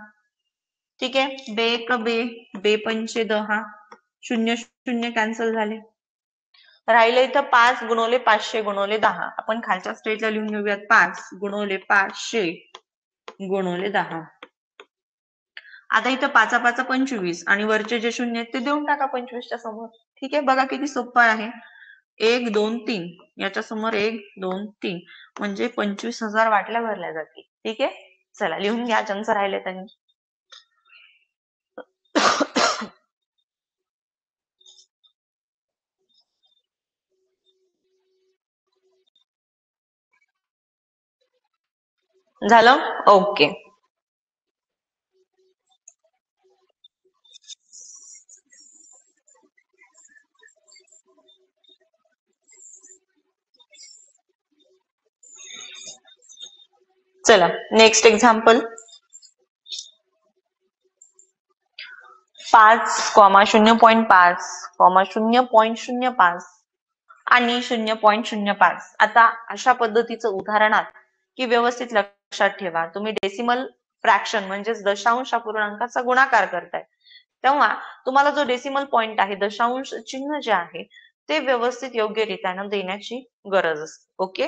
ठीक आहे, बे एक बे, बे पंचे 10, 0 0 कॅन्सल झाले. राहिलं इथं 5 गुणवले 500 गुणवले 10. आपण खालच्या स्टेजला लिहून घेऊयात, 5 गुणवले 500 गुणवले 10. आता इथं 5 5 25 आणि वरचे जे शून्य आहेत ते देऊन टाका 25च्या समोर. ठीक आहे, बघा किती सोपं आहे. 1 2 3 याच्या समोर 1 2 3 म्हणजे 25,000 बाटल्या भरल्या जातील. ठीक आहे, चला लिहून घ्या ज्यांचं राहिले त्यांनी. झालं? ओके. चला नेक्स्ट एक्झाम्पल. 5,0.5, 0.05 आणि 0.05. आता अशा पद्धतीचं उदाहरणात की व्यवस्थित लक्षात ठेवा, तुम्ही डेसिमल फ्रॅक्शन म्हणजेच दशांश अपूर्णांकाचा गुणाकार करताय तेव्हा तुम्हाला जो डेसिमल पॉइंट आहे, दशांश चिन्ह जे आहे ते व्यवस्थित योग्यरित्यानं देण्याची गरज असते. ओके.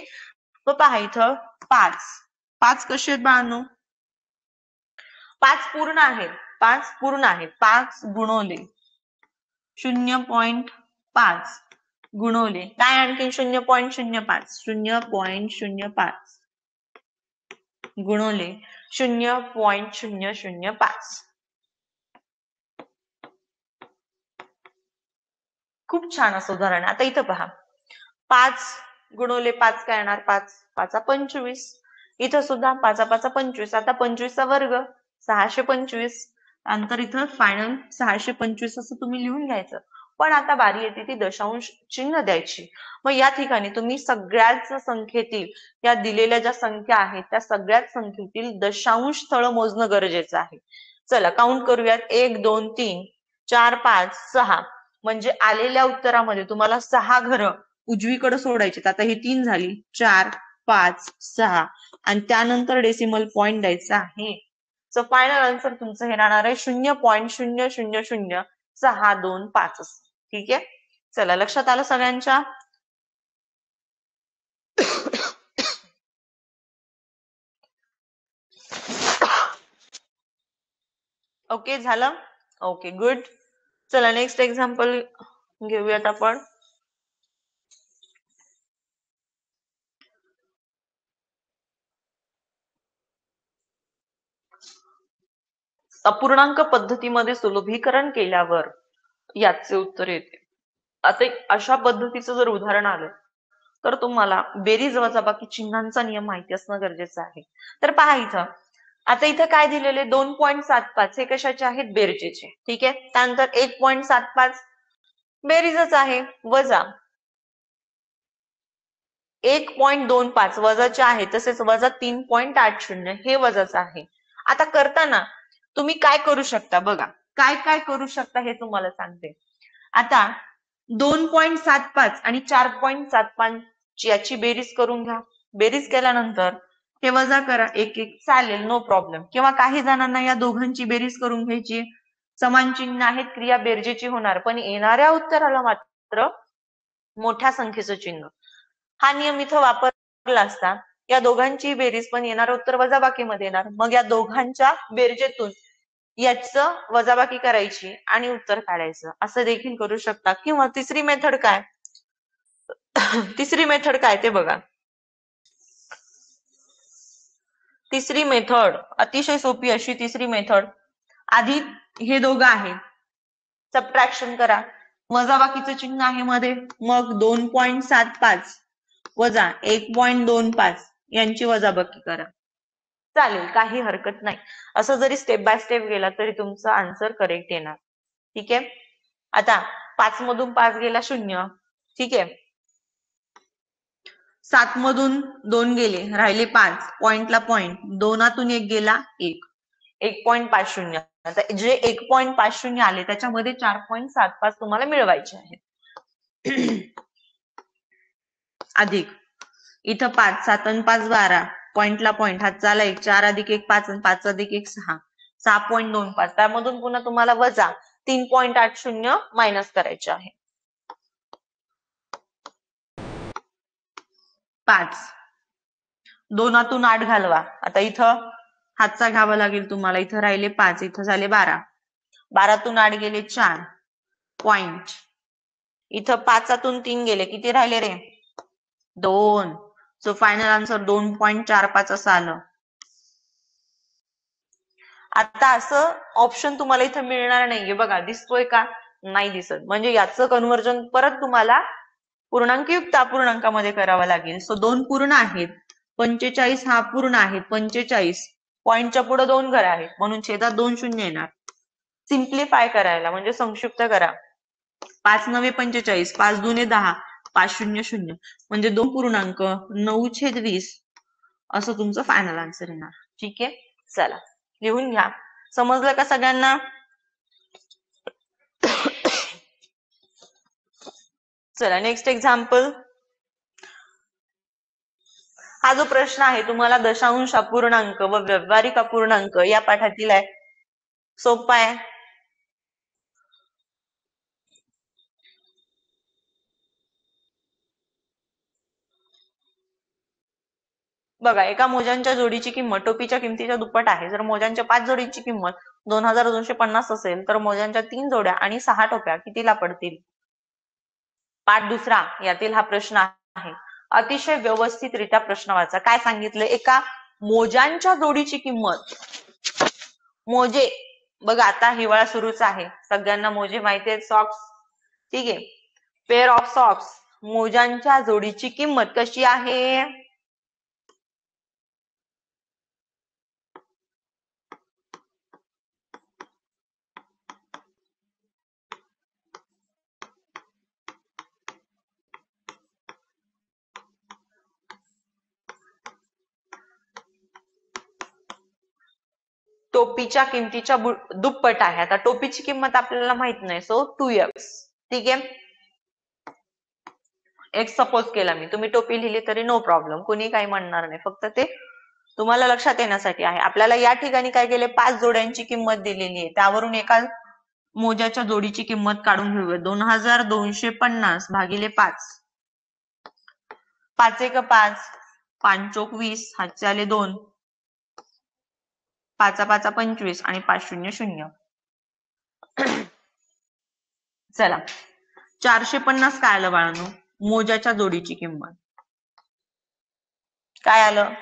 तो पहा इथं 5 कसे आहेत बाळांनो? 5 पूर्ण आहेत. 5 पूर्ण आहेत. 5 गुणवले 0.5 गुणवले काय आणखी 0.05 0.05 गुणवले 0.005. खूप छान असं उदाहरण. आता इथं पहा 5 गुणवले 5 काय येणार? 5 25. इथं सुद्धा 5 25. आता 25 चा वर्ग 625. नंतर इथं फायनल 625 असं तुम्ही लिहून घ्यायचं. पण आता बारी येते ती दशांश चिन्ह द्यायची. मग या ठिकाणी तुम्ही सगळ्याच संख्येतील या दिलेल्या ज्या संख्या आहेत त्या सगळ्याच संख्येतील दशांश स्थळ मोजणं गरजेचं आहे. चला काउंट करूयात. 1 2 3 4 5 6 म्हणजे आलेल्या उत्तरामध्ये तुम्हाला 6 घरं उजवीकडे सोडायची. आता ही 3 झाली. 4 5 6 आणि त्यानंतर डेसिमल पॉइंट द्यायचा आहे. सो फायनल आन्सर तुमचं हे राहणार आहे 0.0000625. ठीक आहे. चला लक्षात आलं सगळ्यांच्या? ओके झालं? Okay good. चला नेक्स्ट एक्झाम्पल घेऊयात आपण. अपूर्णांक पद्धतीमध्ये सुलभीकरण केल्यावर याचे उत्तर येते. आता अशा पद्धतीचं जर उदाहरण आलं तर तुम्हाला बेरीज वजाबाकी चिन्हांचा नियम माहिती असणं गरजेचं आहे. तर पहा इथं आता इथं काय दिलेले 2.75 हे कशाचे आहेत? बेरजेचे. ठीक आहे. त्यानंतर 1.75 बेरीजच आहे. वजा 1.25 वजाचे आहे. तसेच वजा 3.80 हे वजाच आहे. आता करताना तुम्ही काय करू शकता बघा. काय काय करू शकता हे तुम्हाला सांगते. आता 2.75 आणि 4.75 याची बेरीज करून घ्या. बेरीज केल्यानंतर हे वजा करा. एक एक चालेल, नो प्रॉब्लेम. किंवा काही जणांना या दोघांची बेरीज करून घ्यायची. समान चिन्ह आहेत, क्रिया बेरजेची होणार, पण येणाऱ्या उत्तराला मात्र मोठ्या संख्येचं चिन्ह. हा नियम इथं वापरला असता या दोघांची बेरीज पण येणार उत्तर वजाबाकीमध्ये येणार. मग या दोघांच्या बेरजेतून याचं वजाबाकी करायची आणि उत्तर काढायचं. असं देखील करू शकता. किंवा तिसरी मेथड काय? तिसरी मेथड काय ते बघा. तिसरी मेथड अतिशय सोपी अशी तिसरी मेथड. आधी हे दोघं आहेत, सबट्रॅक्शन करा. वजाबाकीचं चिन्ह आहे मध्ये. मग 2.75 वजा 1.25 यांची वजाबाकी करा. चालेल, काही हरकत नाही. असं जरी स्टेप बाय स्टेप गेला तरी तुमचं आन्सर करेक्ट येणार. ठीक आहे. आता 5 मधून 5 गेला 0. ठीक आहे. 7 मधून 2 गेले, राहिले 5. पॉइंटला पॉइंट. 2तून 1 गेला 1. 1.50. आता जे 1.50 आले त्याच्यामध्ये 4.75 तुम्हाला मिळवायचे आहेत. अधिक इथं 5 7 आणि 5 12. पॉइंटला पॉइंट. हातचाला 1. 4 अधिक 1 5 आणि 5 अधिक 1 6. 6.25. त्यामधून पुन्हा तुम्हाला वजा 3.80 मायनस करायचे आहे. 5. 2तून 8 घालवा. आता इथं हातचा घ्यावा लागेल तुम्हाला. इथं राहिले 5. इथं झाले 12. 12तून 8 गेले 4. पॉइंट. इथं 5तून 3 गेले. किती राहिले रे? 2. सो फायनल आन्सर 2.45 असं आलं. आता असं ऑप्शन तुम्हाला इथं मिळणार नाहीये बघा. दिसतोय का? नाही दिसत. म्हणजे याचं कन्व्हर्जन परत तुम्हाला पूर्णांकयुक्त अपूर्णांकामध्ये करावं लागेल. सो 2 पूर्ण आहेत. 45 हा पूर्ण आहे. 45 पॉइंटच्या पुढे 2 घरे आहेत म्हणून छेदात 2 शून्य येणार. सिम्प्लिफाय करायला म्हणजे संक्षिप्त करा. 5 9 45, 5 2 10, 5 0 0 म्हणजे 2 पूर्णांक 9/20 असं तुमचं फायनल आन्सर येणार. ठीक आहे, चला लिहून घ्या. समजलं का सगळ्यांना? चला नेक्स्ट एक्झाम्पल. हा जो प्रश्न आहे तुम्हाला दशांश अपूर्णांक व व्यावहारिक अपूर्णांक या पाठातील आहे. सोपा आहे. बघा, एका मोजांच्या जोडीची किंमत टोपीच्या किमतीच्या दुप्पट आहे. जर मोजांच्या 5 जोडीची किंमत 2250 असेल तर मोजांच्या 3 जोड्या आणि 6 टोप्या कितीला पडतील? पाठ दुसरा यातील हा प्रश्न आहे. अतिशय व्यवस्थितरित्या प्रश्न वाचा. काय सांगितलं? एका मोजांच्या जोडीची किंमत, मोजे बघा आता हिवाळा सुरूच आहे, सगळ्यांना मोजे माहिती आहेत, सॉक्स. ठीक आहे, पेअर ऑफ सॉक्स. मोजांच्या जोडीची किंमत कशी आहे? टोपीच्या किमतीच्या दुप्पट आहे. आता टोपीची किंमत आपल्याला माहित नाही, सो 2x. ठीक आहे, एक्स सपोज केला मी, तुम्ही टोपी लिहिली तरी नो प्रॉब्लेम, कुणी काही म्हणणार नाही, फक्त ते तुम्हाला लक्षात येण्यासाठी आहे. आपल्याला या ठिकाणी काय केले, 5 जोड्यांची किंमत दिलेली आहे, त्यावरून एका मोजाच्या जोडीची किंमत काढून घेऊया. 2250 भागिले 5. 5 1 5, 5 चोक 20, हातचे आले 2, 5 5 25 आणि 5 0 0. चला 450 काय आलं बाळांनो? मोजाच्या जोडीची किंमत काय आलं?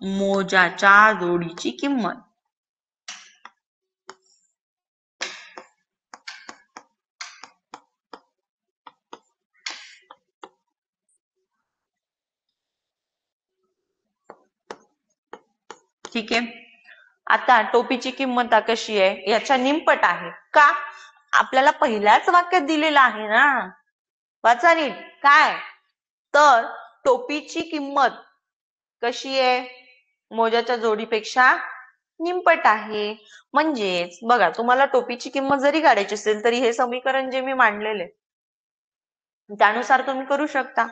मोजाच्या जोडीची किंमत ठीक आहे. आता टोपीची किंमत कशी आहे? याच्या निमपट आहे. का? आपल्याला पहिल्याच वाक्यात दिलेलं आहे ना, वाचा नीट. काय तर टोपीची किंमत कशी आहे? मोजाच्या जोडीपेक्षा निमपट आहे. म्हणजेच बघा, तुम्हाला टोपीची किंमत जरी काढायची असेल तरी हे समीकरण जे मी मांडलेले त्यानुसार तुम्ही करू शकता.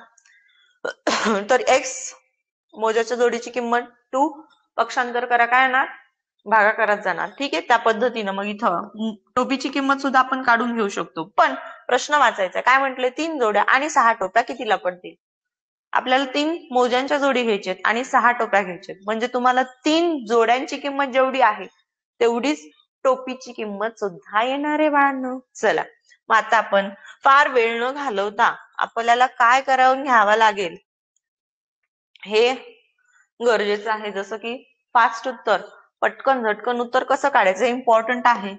तर x मोजाच्या जोडीची किंमत 2 पक्षांतर करा, काय येणार? भागाकारात जाणार. ठीक आहे, त्या पद्धतीनं मग इथं टोपीची किंमत सुद्धा आपण काढून घेऊ शकतो. पण प्रश्न वाचायचा काय म्हटले? 3 जोड्या आणि 6 टोप्या कितीला पडतील? आपल्याला 3 मोजांच्या जोडी घ्यायच्यात आणि 6 टोप्या घ्यायच्यात, म्हणजे तुम्हाला 3 जोड्यांची किंमत जेवढी आहे तेवढीच टोपीची किंमत सुद्धा येणार आहे बाळांनो. चला मग आता आपण फार वेळ न घालवता आपल्याला काय करावं घ्यावं लागेल हे गरजेचं आहे. जसं की फास्ट उत्तर, पटकन झटकन उत्तर कसं काढायचं इम्पॉर्टंट आहे.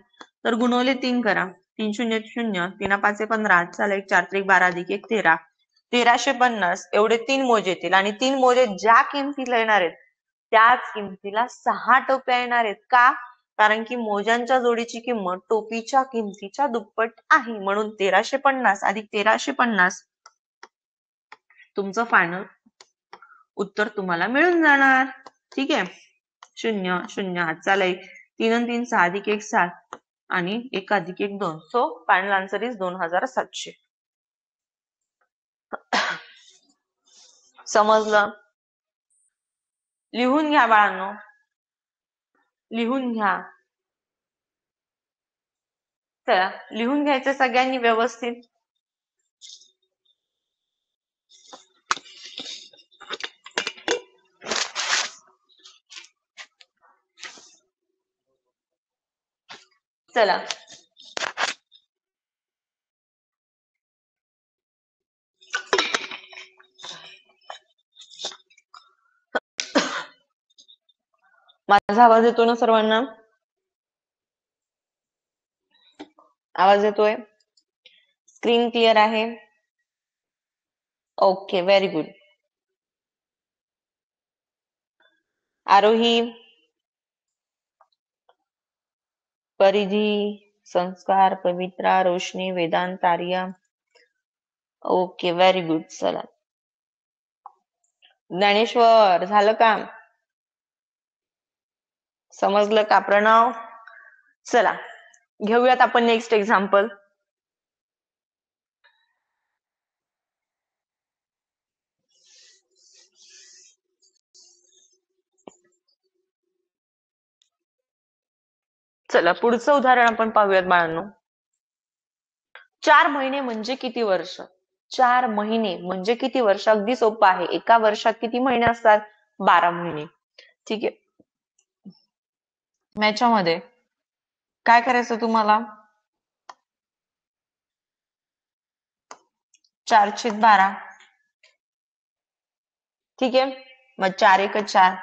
तर गुणवले 3 करा. 3 0 0, 3 5 15, चला 1 4 3 12 अधिक 1 13, 1350 एवढे 3 मोजे येतील आणि 3 मोजे ज्या किमतीला येणार आहेत त्याच किमतीला 6 टोप्या येणार आहेत. का? कारण की मोजांच्या जोडीची किंमत टोपीच्या किमतीच्या दुप्पट आहे, म्हणून 1350 अधिक 1350 तुमचं फायनल उत्तर तुम्हाला मिळून जाणार. ठीक आहे, 0 0 हातचा लय 3 आणि 3 6 अधिक 1 7 आणि 1 अधिक 1 2. So final answer is 2700. समजलं? लिहून घ्या बाळांनो, लिहून घ्या. चला लिहून घ्यायचं सगळ्यांनी व्यवस्थित. चला माझा आवाज येतो ना सर्वांना? आवाज येतोय? स्क्रीन क्लिअर आहे? Okay, very good. Arohi, Paridhi, Sanskar, Pavitra, Roshni, Vedant, Arya. Okay, very good. चला, ज्ञानेश्वर, झालं काम? समजलं का प्रणव? चला, घेऊयात आपण नेक्स्ट एक्झाम्पल. चला, पुढचं उदाहरण आपण पाहूयात बाळांनो. 4 महिने म्हणजे किती वर्ष? 4 महिने म्हणजे किती वर्ष? अगदी सोपं आहे. एका वर्षात किती महिने असतात? 12 महिने. ठीक आहे. याच्यामध्ये काय करायचं तुम्हाला? 4/12. ठीक आहे. मग 4 एक 4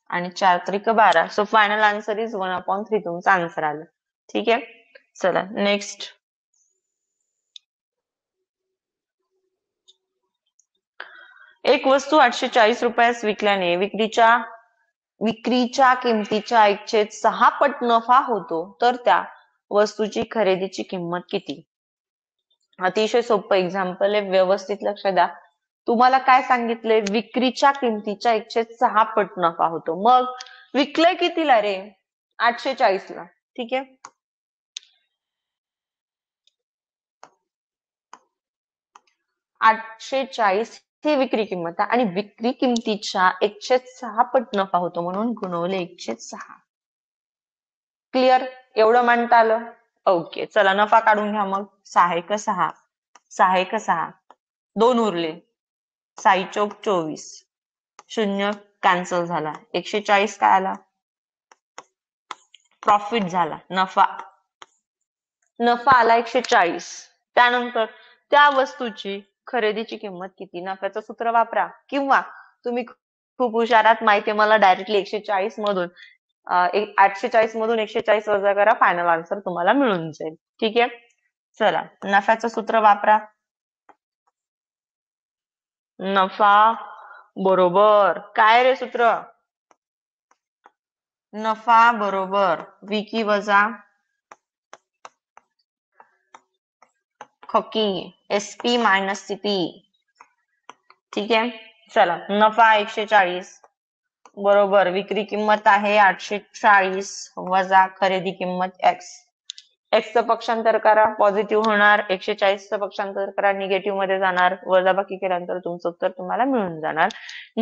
आणि 4 त्रिक 12. सो फायनल आन्सर इज 1/3 तुमचा आन्सर आला. ठीक आहे. चला, नेक्स्ट. एक वस्तू 840 रुपयास विकल्याने विक्रीच्या किमतीच्या 1/6 पट नफा होतो, तर त्या वस्तूची खरेदीची किंमत किती? अतिशय सोपं एक्झाम्पल आहे, व्यवस्थित लक्ष द्या. तुम्हाला काय सांगितलंय? विक्रीच्या किमतीच्या 1/6 पट नफा होतो. मग विकलंय कितीला रे? 840 ला. ठीक आहे. 840 ही विक्री किंमत आहे आणि विक्री किमतीच्या 1/6 पट नफा होतो, म्हणून गुणवले 1/6. क्लिअर? एवढं म्हणता आलं? ओके, चला नफा काढून घ्या मग. 6 एक 6, 6 एक 6, 2 उरले. 6 चौक 24, 0 कॅन्सल झाला. 140 काय आला? प्रॉफिट झाला, नफा. नफा आला 140. त्यानंतर त्या वस्तूची खरेदीची किंमत किती? नफ्याचं सूत्र वापरा, किंवा तुम्ही खूप हुशारात, माहितीये मला, डायरेक्टली 140 मधून 840 मधून 140 वजा करा, फायनल आन्सर तुम्हाला मिळून जाईल. ठीक आहे. चला, नफ्याचं सूत्र वापरा. नफा बरोबर काय रे सूत्र? नफा बरोबर विकी वजा खकी, एसपी मायनस सीपी. ठीक आहे. चला, नफा 140 बरोबर विक्री किंमत आहे 840 वजा खरेदी किंमत एक्स. एक्सचं पक्षांतर करा, पॉझिटिव्ह होणार. 140चं पक्षांतर करा, निगेटिव्ह मध्ये जाणार. वजाबाकी केल्यानंतर तुमचं उत्तर तुम्हाला मिळून जाणार,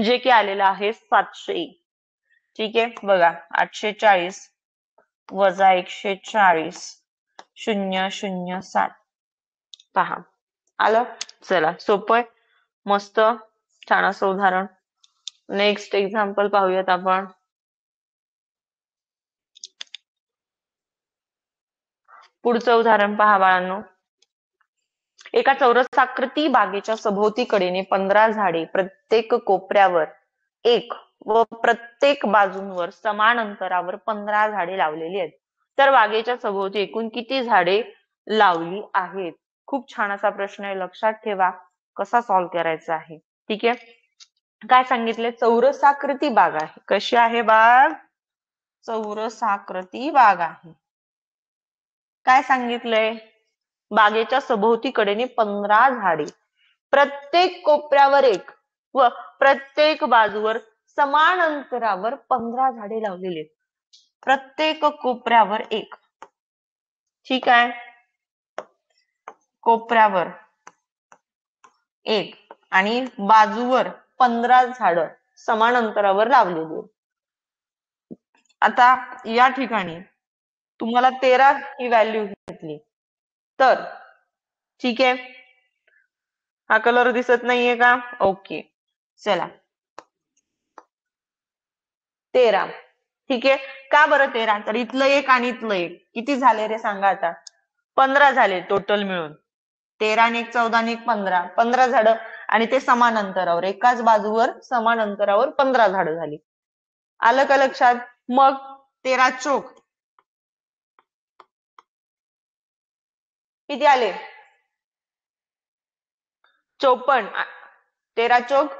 जे की आलेलं आहे 700. ठीक आहे. बघा, 840 वजा 140, 007. पहा, आलं? चला, सोपं, मस्त, छान असं उदाहरण. नेक्स्ट एक्झाम्पल पाहूयात आपण. पुढचं उदाहरण पहा बाळांनो. एका चौरसाकृती बागेच्या सभोवती कडेने 15 झाडे, प्रत्येक कोपऱ्यावर 1 व प्रत्येक बाजूंवर समान अंतरावर 15 झाडे लावलेली आहेत. तर बागेच्या सभोवती एकूण किती झाडे लावली आहेत? खूप छान असा प्रश्न आहे, लक्षात ठेवा कसा सॉल्व्ह करायचा आहे. ठीक आहे. काय सांगितले? चौरसाकृती बाग आहे. कशी आहे बाग? चौरसाकृती बाग आहे. काय सांगितलंय? बागेच्या सभोवती कडेने 15 झाडे, प्रत्येक कोपऱ्यावर 1 व प्रत्येक बाजूवर समान अंतरावर 15 झाडे लावलेली आहेत. प्रत्येक कोपऱ्यावर 1. ठीक आहे. कोपऱ्यावर 1 आणि बाजूवर 15 झाडं समान अंतरावर लावलेली आहेत. आता या ठिकाणी तुम्हाला 13 ही व्हॅल्यू घेतली तर, ठीक आहे. हा कलर दिसत नाहीये का? ओके, चला, 13. ठीक आहे. का बरं 13? तर इथलं 1 आणि इथलं 1 किती झाले रे सांगा आता? 15 झाले टोटल मिळून. 13 आणि 1 14 आणि 1 15. 15 झाडं आणि ते समान अंतरावर, एकाच बाजूवर समान अंतरावर 15 झाडं झाली. आलं का लक्षात? मग 13 चोक किती आले? 54, 13 चौक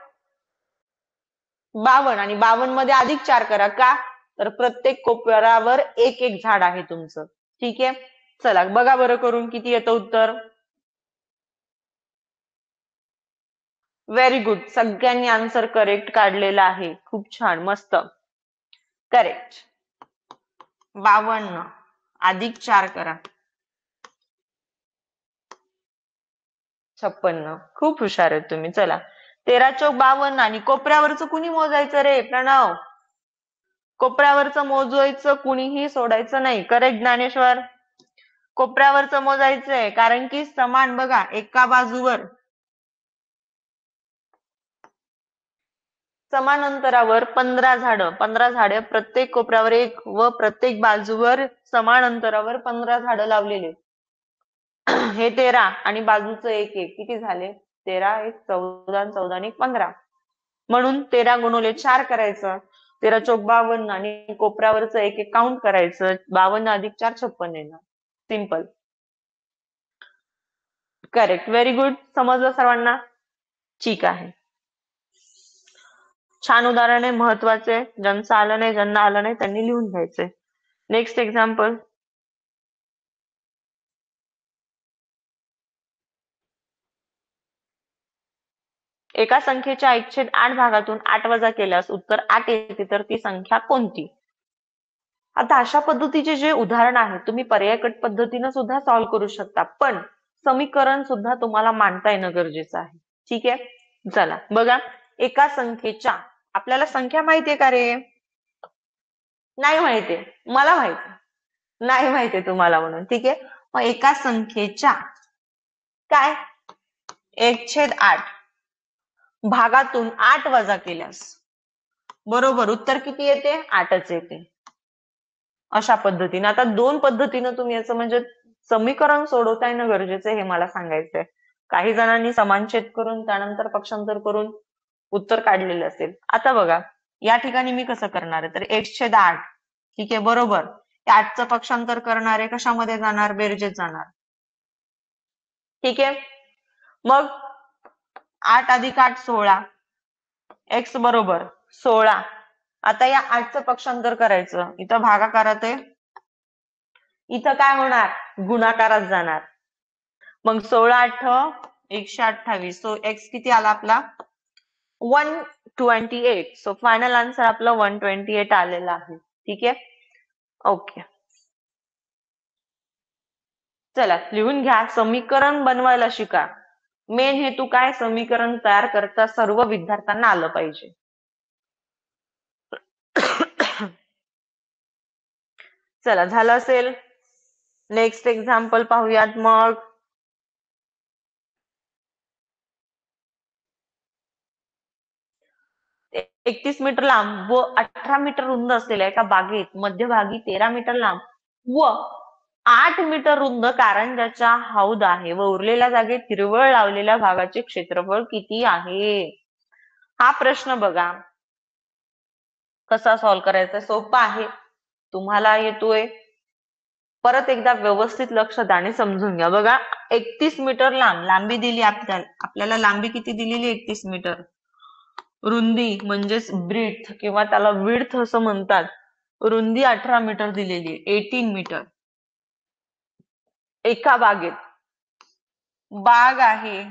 52 आणि 52 मध्ये अधिक 4 करा. का? तर प्रत्येक कोपऱ्यावर एक एक झाड आहे तुमचं. ठीक आहे, चला बघा बरं करून किती येतं उत्तर. व्हेरी गुड, सगळ्यांनी आन्सर करेक्ट काढलेला आहे. खूप छान, मस्त, करेक्ट. 52 अधिक 4 करा 56. खूप हुशार आहेत तुम्ही. चला, 13 चौक 52 आणि कोपऱ्यावरचं कुणी मोजायचं रे प्रणव? कोपऱ्यावरचं मोजायचं, कुणीही सोडायचं नाही. करेक्ट ज्ञानेश्वर, कोपऱ्यावरचं मोजायचंय, कारण की समान बघा एका बाजूवर समान अंतरावर 15 झाडं, 15 झाडे प्रत्येक कोपऱ्यावर एक व प्रत्येक बाजूवर समान अंतरावर 15 झाडं लावलेले. हे 13 आणि बाजूचं एक एक किती झाले? 13 एक 14, 14 आणि 15. म्हणून 13 गुणुले 4 करायचं. 13 चौक 52 आणि कोपऱ्यावरचं एक एक काउंट करायचं. 52 अधिक 4 56 येणार. Simple, correct, very good. समजलं सर्वांना? ठीक आहे, छान उदाहरण आहे, महत्वाचे. ज्यांचं आलं नाही, ज्यांना आलं नाही त्यांनी लिहून घ्यायचंय. Next example. एका संख्येच्या 1/8 भागातून 8 वजा केल्यास उत्तर 8 येते, तर ती संख्या कोणती? आता अशा पद्धतीचे जे उदाहरण आहे तुम्ही पर्याय कट पद्धतीने सुद्धा सॉल्व्ह करू शकता, पण समीकरण सुद्धा तुम्हाला मांडता येणं गरजेचं आहे. ठीक आहे, चला बघा. एका संख्येच्या, आपल्याला संख्या माहितीये का रे? नाही माहितीये, मला माहिती नाही, माहितीये तुम्हाला म्हणून. ठीक आहे, मग एका संख्येच्या काय 1/8 भागातून 8 वजा केल्यास बरोबर उत्तर किती येते? 8च येते. अशा पद्धतीने. आता दोन पद्धतीनं तुम्ही याचं म्हणजे समीकरण सोडवता येणं गरजेचं आहे, हे मला सांगायचंय. काही जणांनी समानछेद करून त्यानंतर पक्षांतर करून उत्तर काढलेलं असेल. आता बघा, या ठिकाणी मी कसं करणार आहे, तर 1/8. ठीक आहे, बरोबर. 8चं पक्षांतर करणारे कशामध्ये जाणार? बेरजेत जाणार. ठीक आहे, मग 8 अधिक 8 16, x बरोबर 16. आता या 8चं पक्षांतर करायचं. इथं भागाकारात आहे, इथं काय होणार? गुणाकारात जाणार. मग 16 8 128. सो x किती आला आपला? 128. सो फायनल आन्सर आपलं 128 आलेलं आहे. ठीक आहे, ओके. चला लिहून घ्या. समीकरण बनवायला शिका. मेन हेतू काय? समीकरण तयार करता सर्व विद्यार्थ्यांना आलं पाहिजे. चला, झालं असेल. नेक्स्ट एक्झाम्पल पाहूयात मग. 31 मीटर लांब व 18 मीटर रुंद असलेल्या एका बागेत मध्यभागी 13 मीटर लांब व 8 मीटर रुंद कारंजाचा हौद आहे व उरलेल्या जागेत हिरवळ लावलेल्या भागाचे क्षेत्रफळ किती आहे? हा प्रश्न बघा कसा सॉल्व्ह करायचा. सोपा आहे, तुम्हाला येतोय. परत एकदा व्यवस्थित लक्ष द्या समजून घ्या. बघा, 31 मीटर लांब लांबी दिली आपल्याला लांबी किती दिलेली? 31 मीटर. रुंदी म्हणजेच ब्रीथ किंवा त्याला विड्थ असं म्हणतात. रुंदी 18 मीटर दिलेली आहे, 18 मीटर. एका बागेत, बाग आहे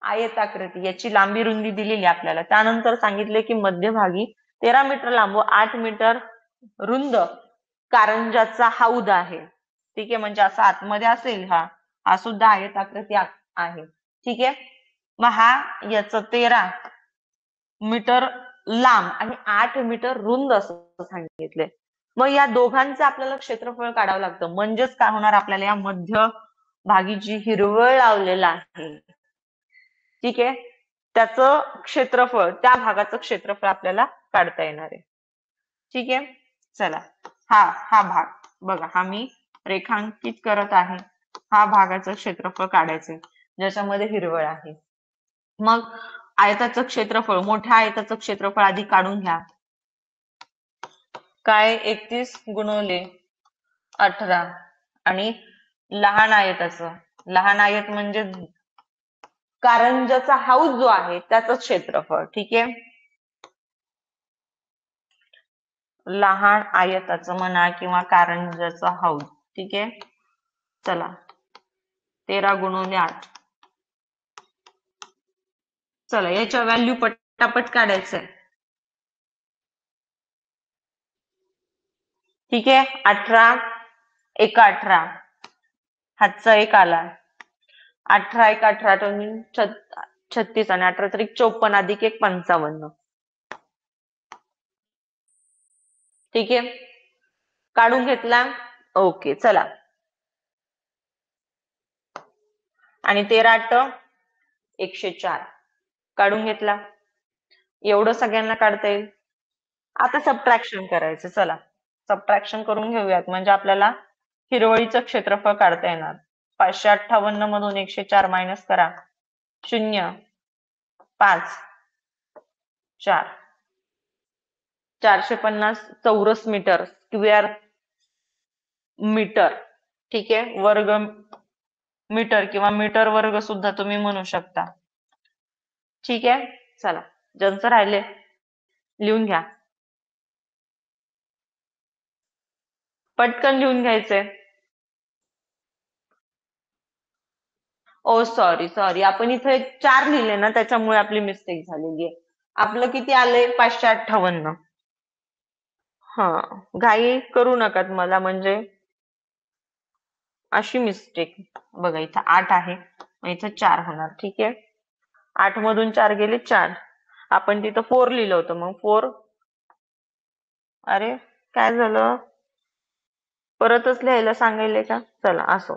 आयताकृती, याची लांबी रुंदी दिलेली आपल्याला. त्यानंतर सांगितले की मध्यभागी 13 मीटर लांब व 8 मीटर रुंद कारंजाचा हौद आहे. ठीक आहे, म्हणजे असा आतमध्ये असेल. हा सुद्धा आयताकृती आहे. ठीक आहे, मग हा याच 13 मीटर लांब आणि 8 मीटर रुंद असं सांगितलंय. मग या दोघांचं आपल्याला क्षेत्रफळ काढावं लागतं. म्हणजेच काय होणार? आपल्याला या मध्यभागी जी हिरवळ लावलेला आहे, ठीक आहे, त्याचं क्षेत्रफळ, त्या भागाचं क्षेत्रफळ आपल्याला काढता येणार आहे. ठीक आहे, चला हा भाग बघा, हा मी रेखांकित करत आहे. हा भागाचं क्षेत्रफळ काढायचंय ज्याच्यामध्ये हिरवळ आहे. मग आयताचं क्षेत्रफळ, मोठ्या आयताचं क्षेत्रफळ आधी काढून घ्या. काय? 31 गुणिले 18 आणि लहान आयताचं, लहान आयत म्हणजे कारंजाचा हाऊस जो आहे त्याचं क्षेत्रफळ. ठीक आहे, लहान आयताचं म्हणा किंवा कारंजाचा हाऊस. ठीक आहे, चला 13 × 8. चला याच्या व्हॅल्यू पटापट काढायचंय. ठीक आहे, 18 × 18 हातचा 1 आला. 18 × 18 36 आणि 18 × 54 अधिक 1 55. ठीक आहे, काढून घेतला. ओके, चला. आणि 13 × 8 104 काढून घेतला. एवढं सगळ्यांना काढता येईल. आता सबट्रॅक्शन करायचं. चला सबट्रॅक्शन करून घेऊयात, म्हणजे आपल्याला हिरवळीचं क्षेत्रफळ काढता येणार. 558 मधून 104 मायनस करा. 0 5 4 450 चौरस मीटर, स्क्वेअर मीटर. ठीक आहे, वर्ग मीटर किंवा मीटर वर्ग सुद्धा तुम्ही म्हणू शकता. ठीक आहे, चला ज्यांचं राहिले लिहून घ्या, पटकन लिहून घ्यायचंय. ओ सॉरी, आपण इथे 4 लिहिले ना, त्याच्यामुळे आपली मिस्टेक झालेली आहे. आपलं किती आलंय? 558. हा, घाई करू नका मला, म्हणजे अशी मिस्टेक. बघा इथं 8 आहे, इथं 4 होणार. ठीक आहे, 8 मधून 4 गेले 4. आपण तिथं 4 लिहिलं होतं, मग 4. अरे काय झालं? परतच लिहायला सांगायले का? चला असो,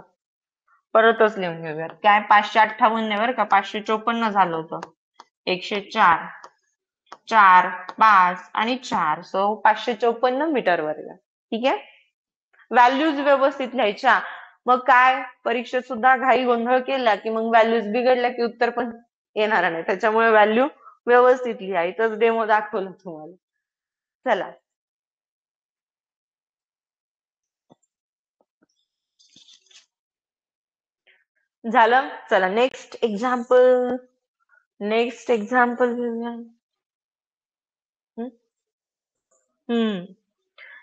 परतच लिहून घेऊयात. काय 558 बरं का, 554 झालं होतं. 104 4 5 आणि 4 सो 554 मीटर वर्ग. ठीक आहे, व्हॅल्यूज व्यवस्थित लिहायच्या. मग काय परीक्षेत सुद्धा घाई गोंधळ केला की मग व्हॅल्यूज बिघडल्या की उत्तर पण येणार नाही. त्याच्यामुळे व्हॅल्यू व्यवस्थित लिहा. इथंच डेमो दाखवलं तुम्हाला. चला झालं. चला नेक्स्ट एक्झाम्पल घेऊया.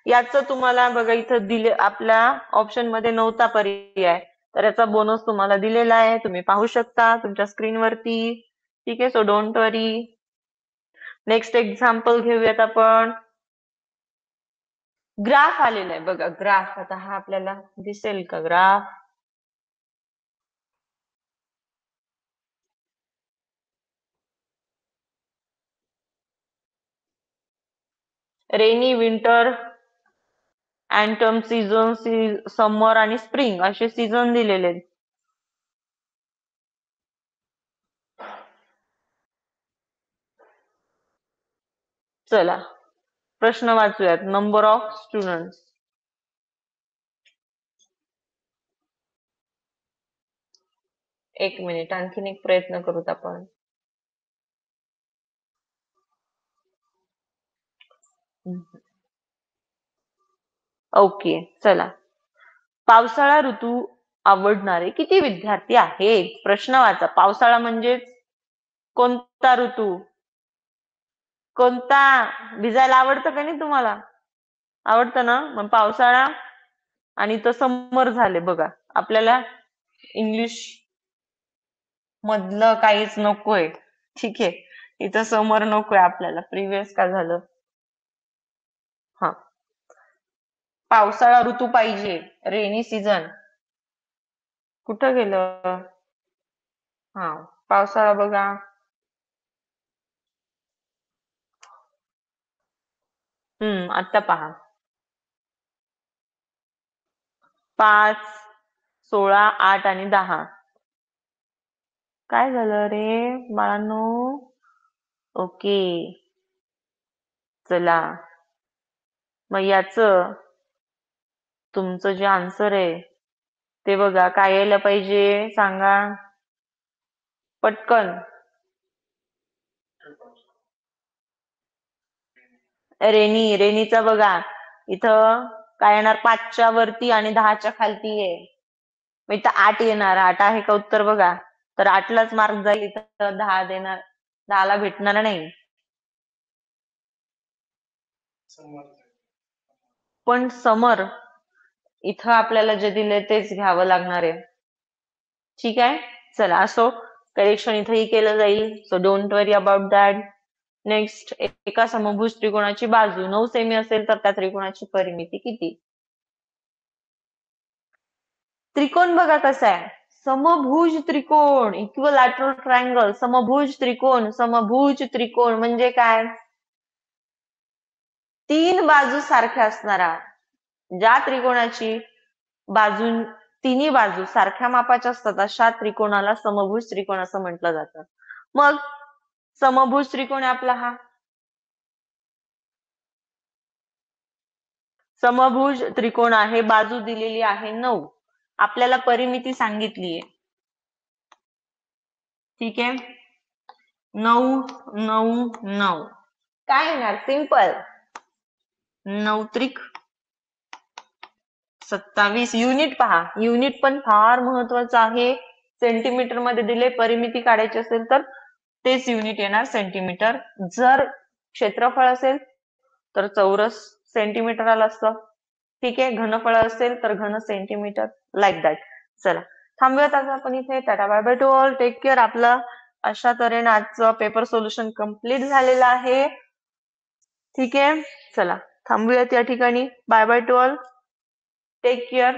याचं तुम्हाला बघा इथं दिले, आपल्या ऑप्शन मध्ये नव्हता पर्याय, तर याचा बोनस तुम्हाला दिलेला आहे. तुम्ही पाहू शकता तुमच्या स्क्रीनवरती. ठीक आहे, so don't worry. Next example घेऊयात आपण. ग्राफ आलेला आहे बघा, ग्राफ. आता हा आपल्याला दिसेल का graph? Rainy, winter, autumn season, summer आणि स्प्रिंग असे सीझन दिलेले आहेत. चला प्रश्न वाचूयात. Number of students. एक मिनिट, आणखीन एक प्रयत्न करूत आपण. ओके, चला. पावसाळा ऋतू आवडणारे किती विद्यार्थी आहेत? प्रश्न वाचा. पावसाळा म्हणजे कोणता ऋतू? कोणता? भिजायला आवडतं का नाही तुम्हाला? आवडतं ना? मग पावसाळा आणि तो समर झाले बघा. आपल्याला इंग्लिश मधलं काहीच नकोय. ठीक आहे, इथं समर नकोय आपल्याला. प्रिव्हियस का झालं? हा, पावसाळा ऋतू पाहिजे. रेनी सीझन कुठं गेलं? हा, पावसाळा बघा. आता पहा. 5 16 8 आणि 10. काय झालं रे बाळांनो? ओके, चला मग याच तुमचं जे आन्सर आहे ते बघा काय यायला पाहिजे, सांगा पटकन. रेनीचा बघा इथं काय येणार? 5च्या वरती आणि 10च्या खालती आहे. मग इथं 8 येणार. 8 आहे का उत्तर? बघा तर 8लाच मार्क जाईल, इथं 10 देणार, 10ला भेटणार नाही. पण समर इथं आपल्याला जे दिले तेच घ्यावं लागणार आहे. ठीक आहे, चला असो, करेक्शन इथंही केलं जाईल, so don't worry about that. Next, एका समभुज त्रिकोणाची बाजू 9 सेमी असेल तर त्या त्रिकोणाची परिमिती किती? त्रिकोण बघा कसा आहे, समभुज त्रिकोण, इक्विलॅटरल ट्रायंगल, समभुज त्रिकोण. समभुज त्रिकोण म्हणजे काय? 3 बाजू सारख्या असणारा, ज्या त्रिकोणाची बाजू, तिन्ही बाजू सारख्या मापाच्या असतात अशा त्रिकोणाला समभुज त्रिकोण असं म्हटलं जातं. मग समभुज त्रिकोण आपला हा समभुज त्रिकोण आहे, बाजू दिलेली आहे 9, आपल्याला परिमिती सांगितलीये. ठीक आहे, 9 9 9 काय येणार? सिंपल, 9 त्रिक 27. युनिट पहा, युनिट पण फार महत्वाचं आहे. सेंटीमीटर मध्ये दिले, परिमिती काढायची असेल तर तेच युनिट येणार, सेंटीमीटर. जर क्षेत्रफळ असेल तर चौरस सेंटीमीटर आलं असतं. ठीक आहे, घनफळ असेल तर घन सेंटीमीटर, लाईक दॅट. चला थांबूयात आता आपण इथे. Tata bye bye to all, take care. आपलं अशा तऱ्हेने आजचं पेपर सोल्युशन कम्प्लीट झालेलं आहे. ठीक आहे, चला थांबूयात या ठिकाणी. Bye bye to all, take care.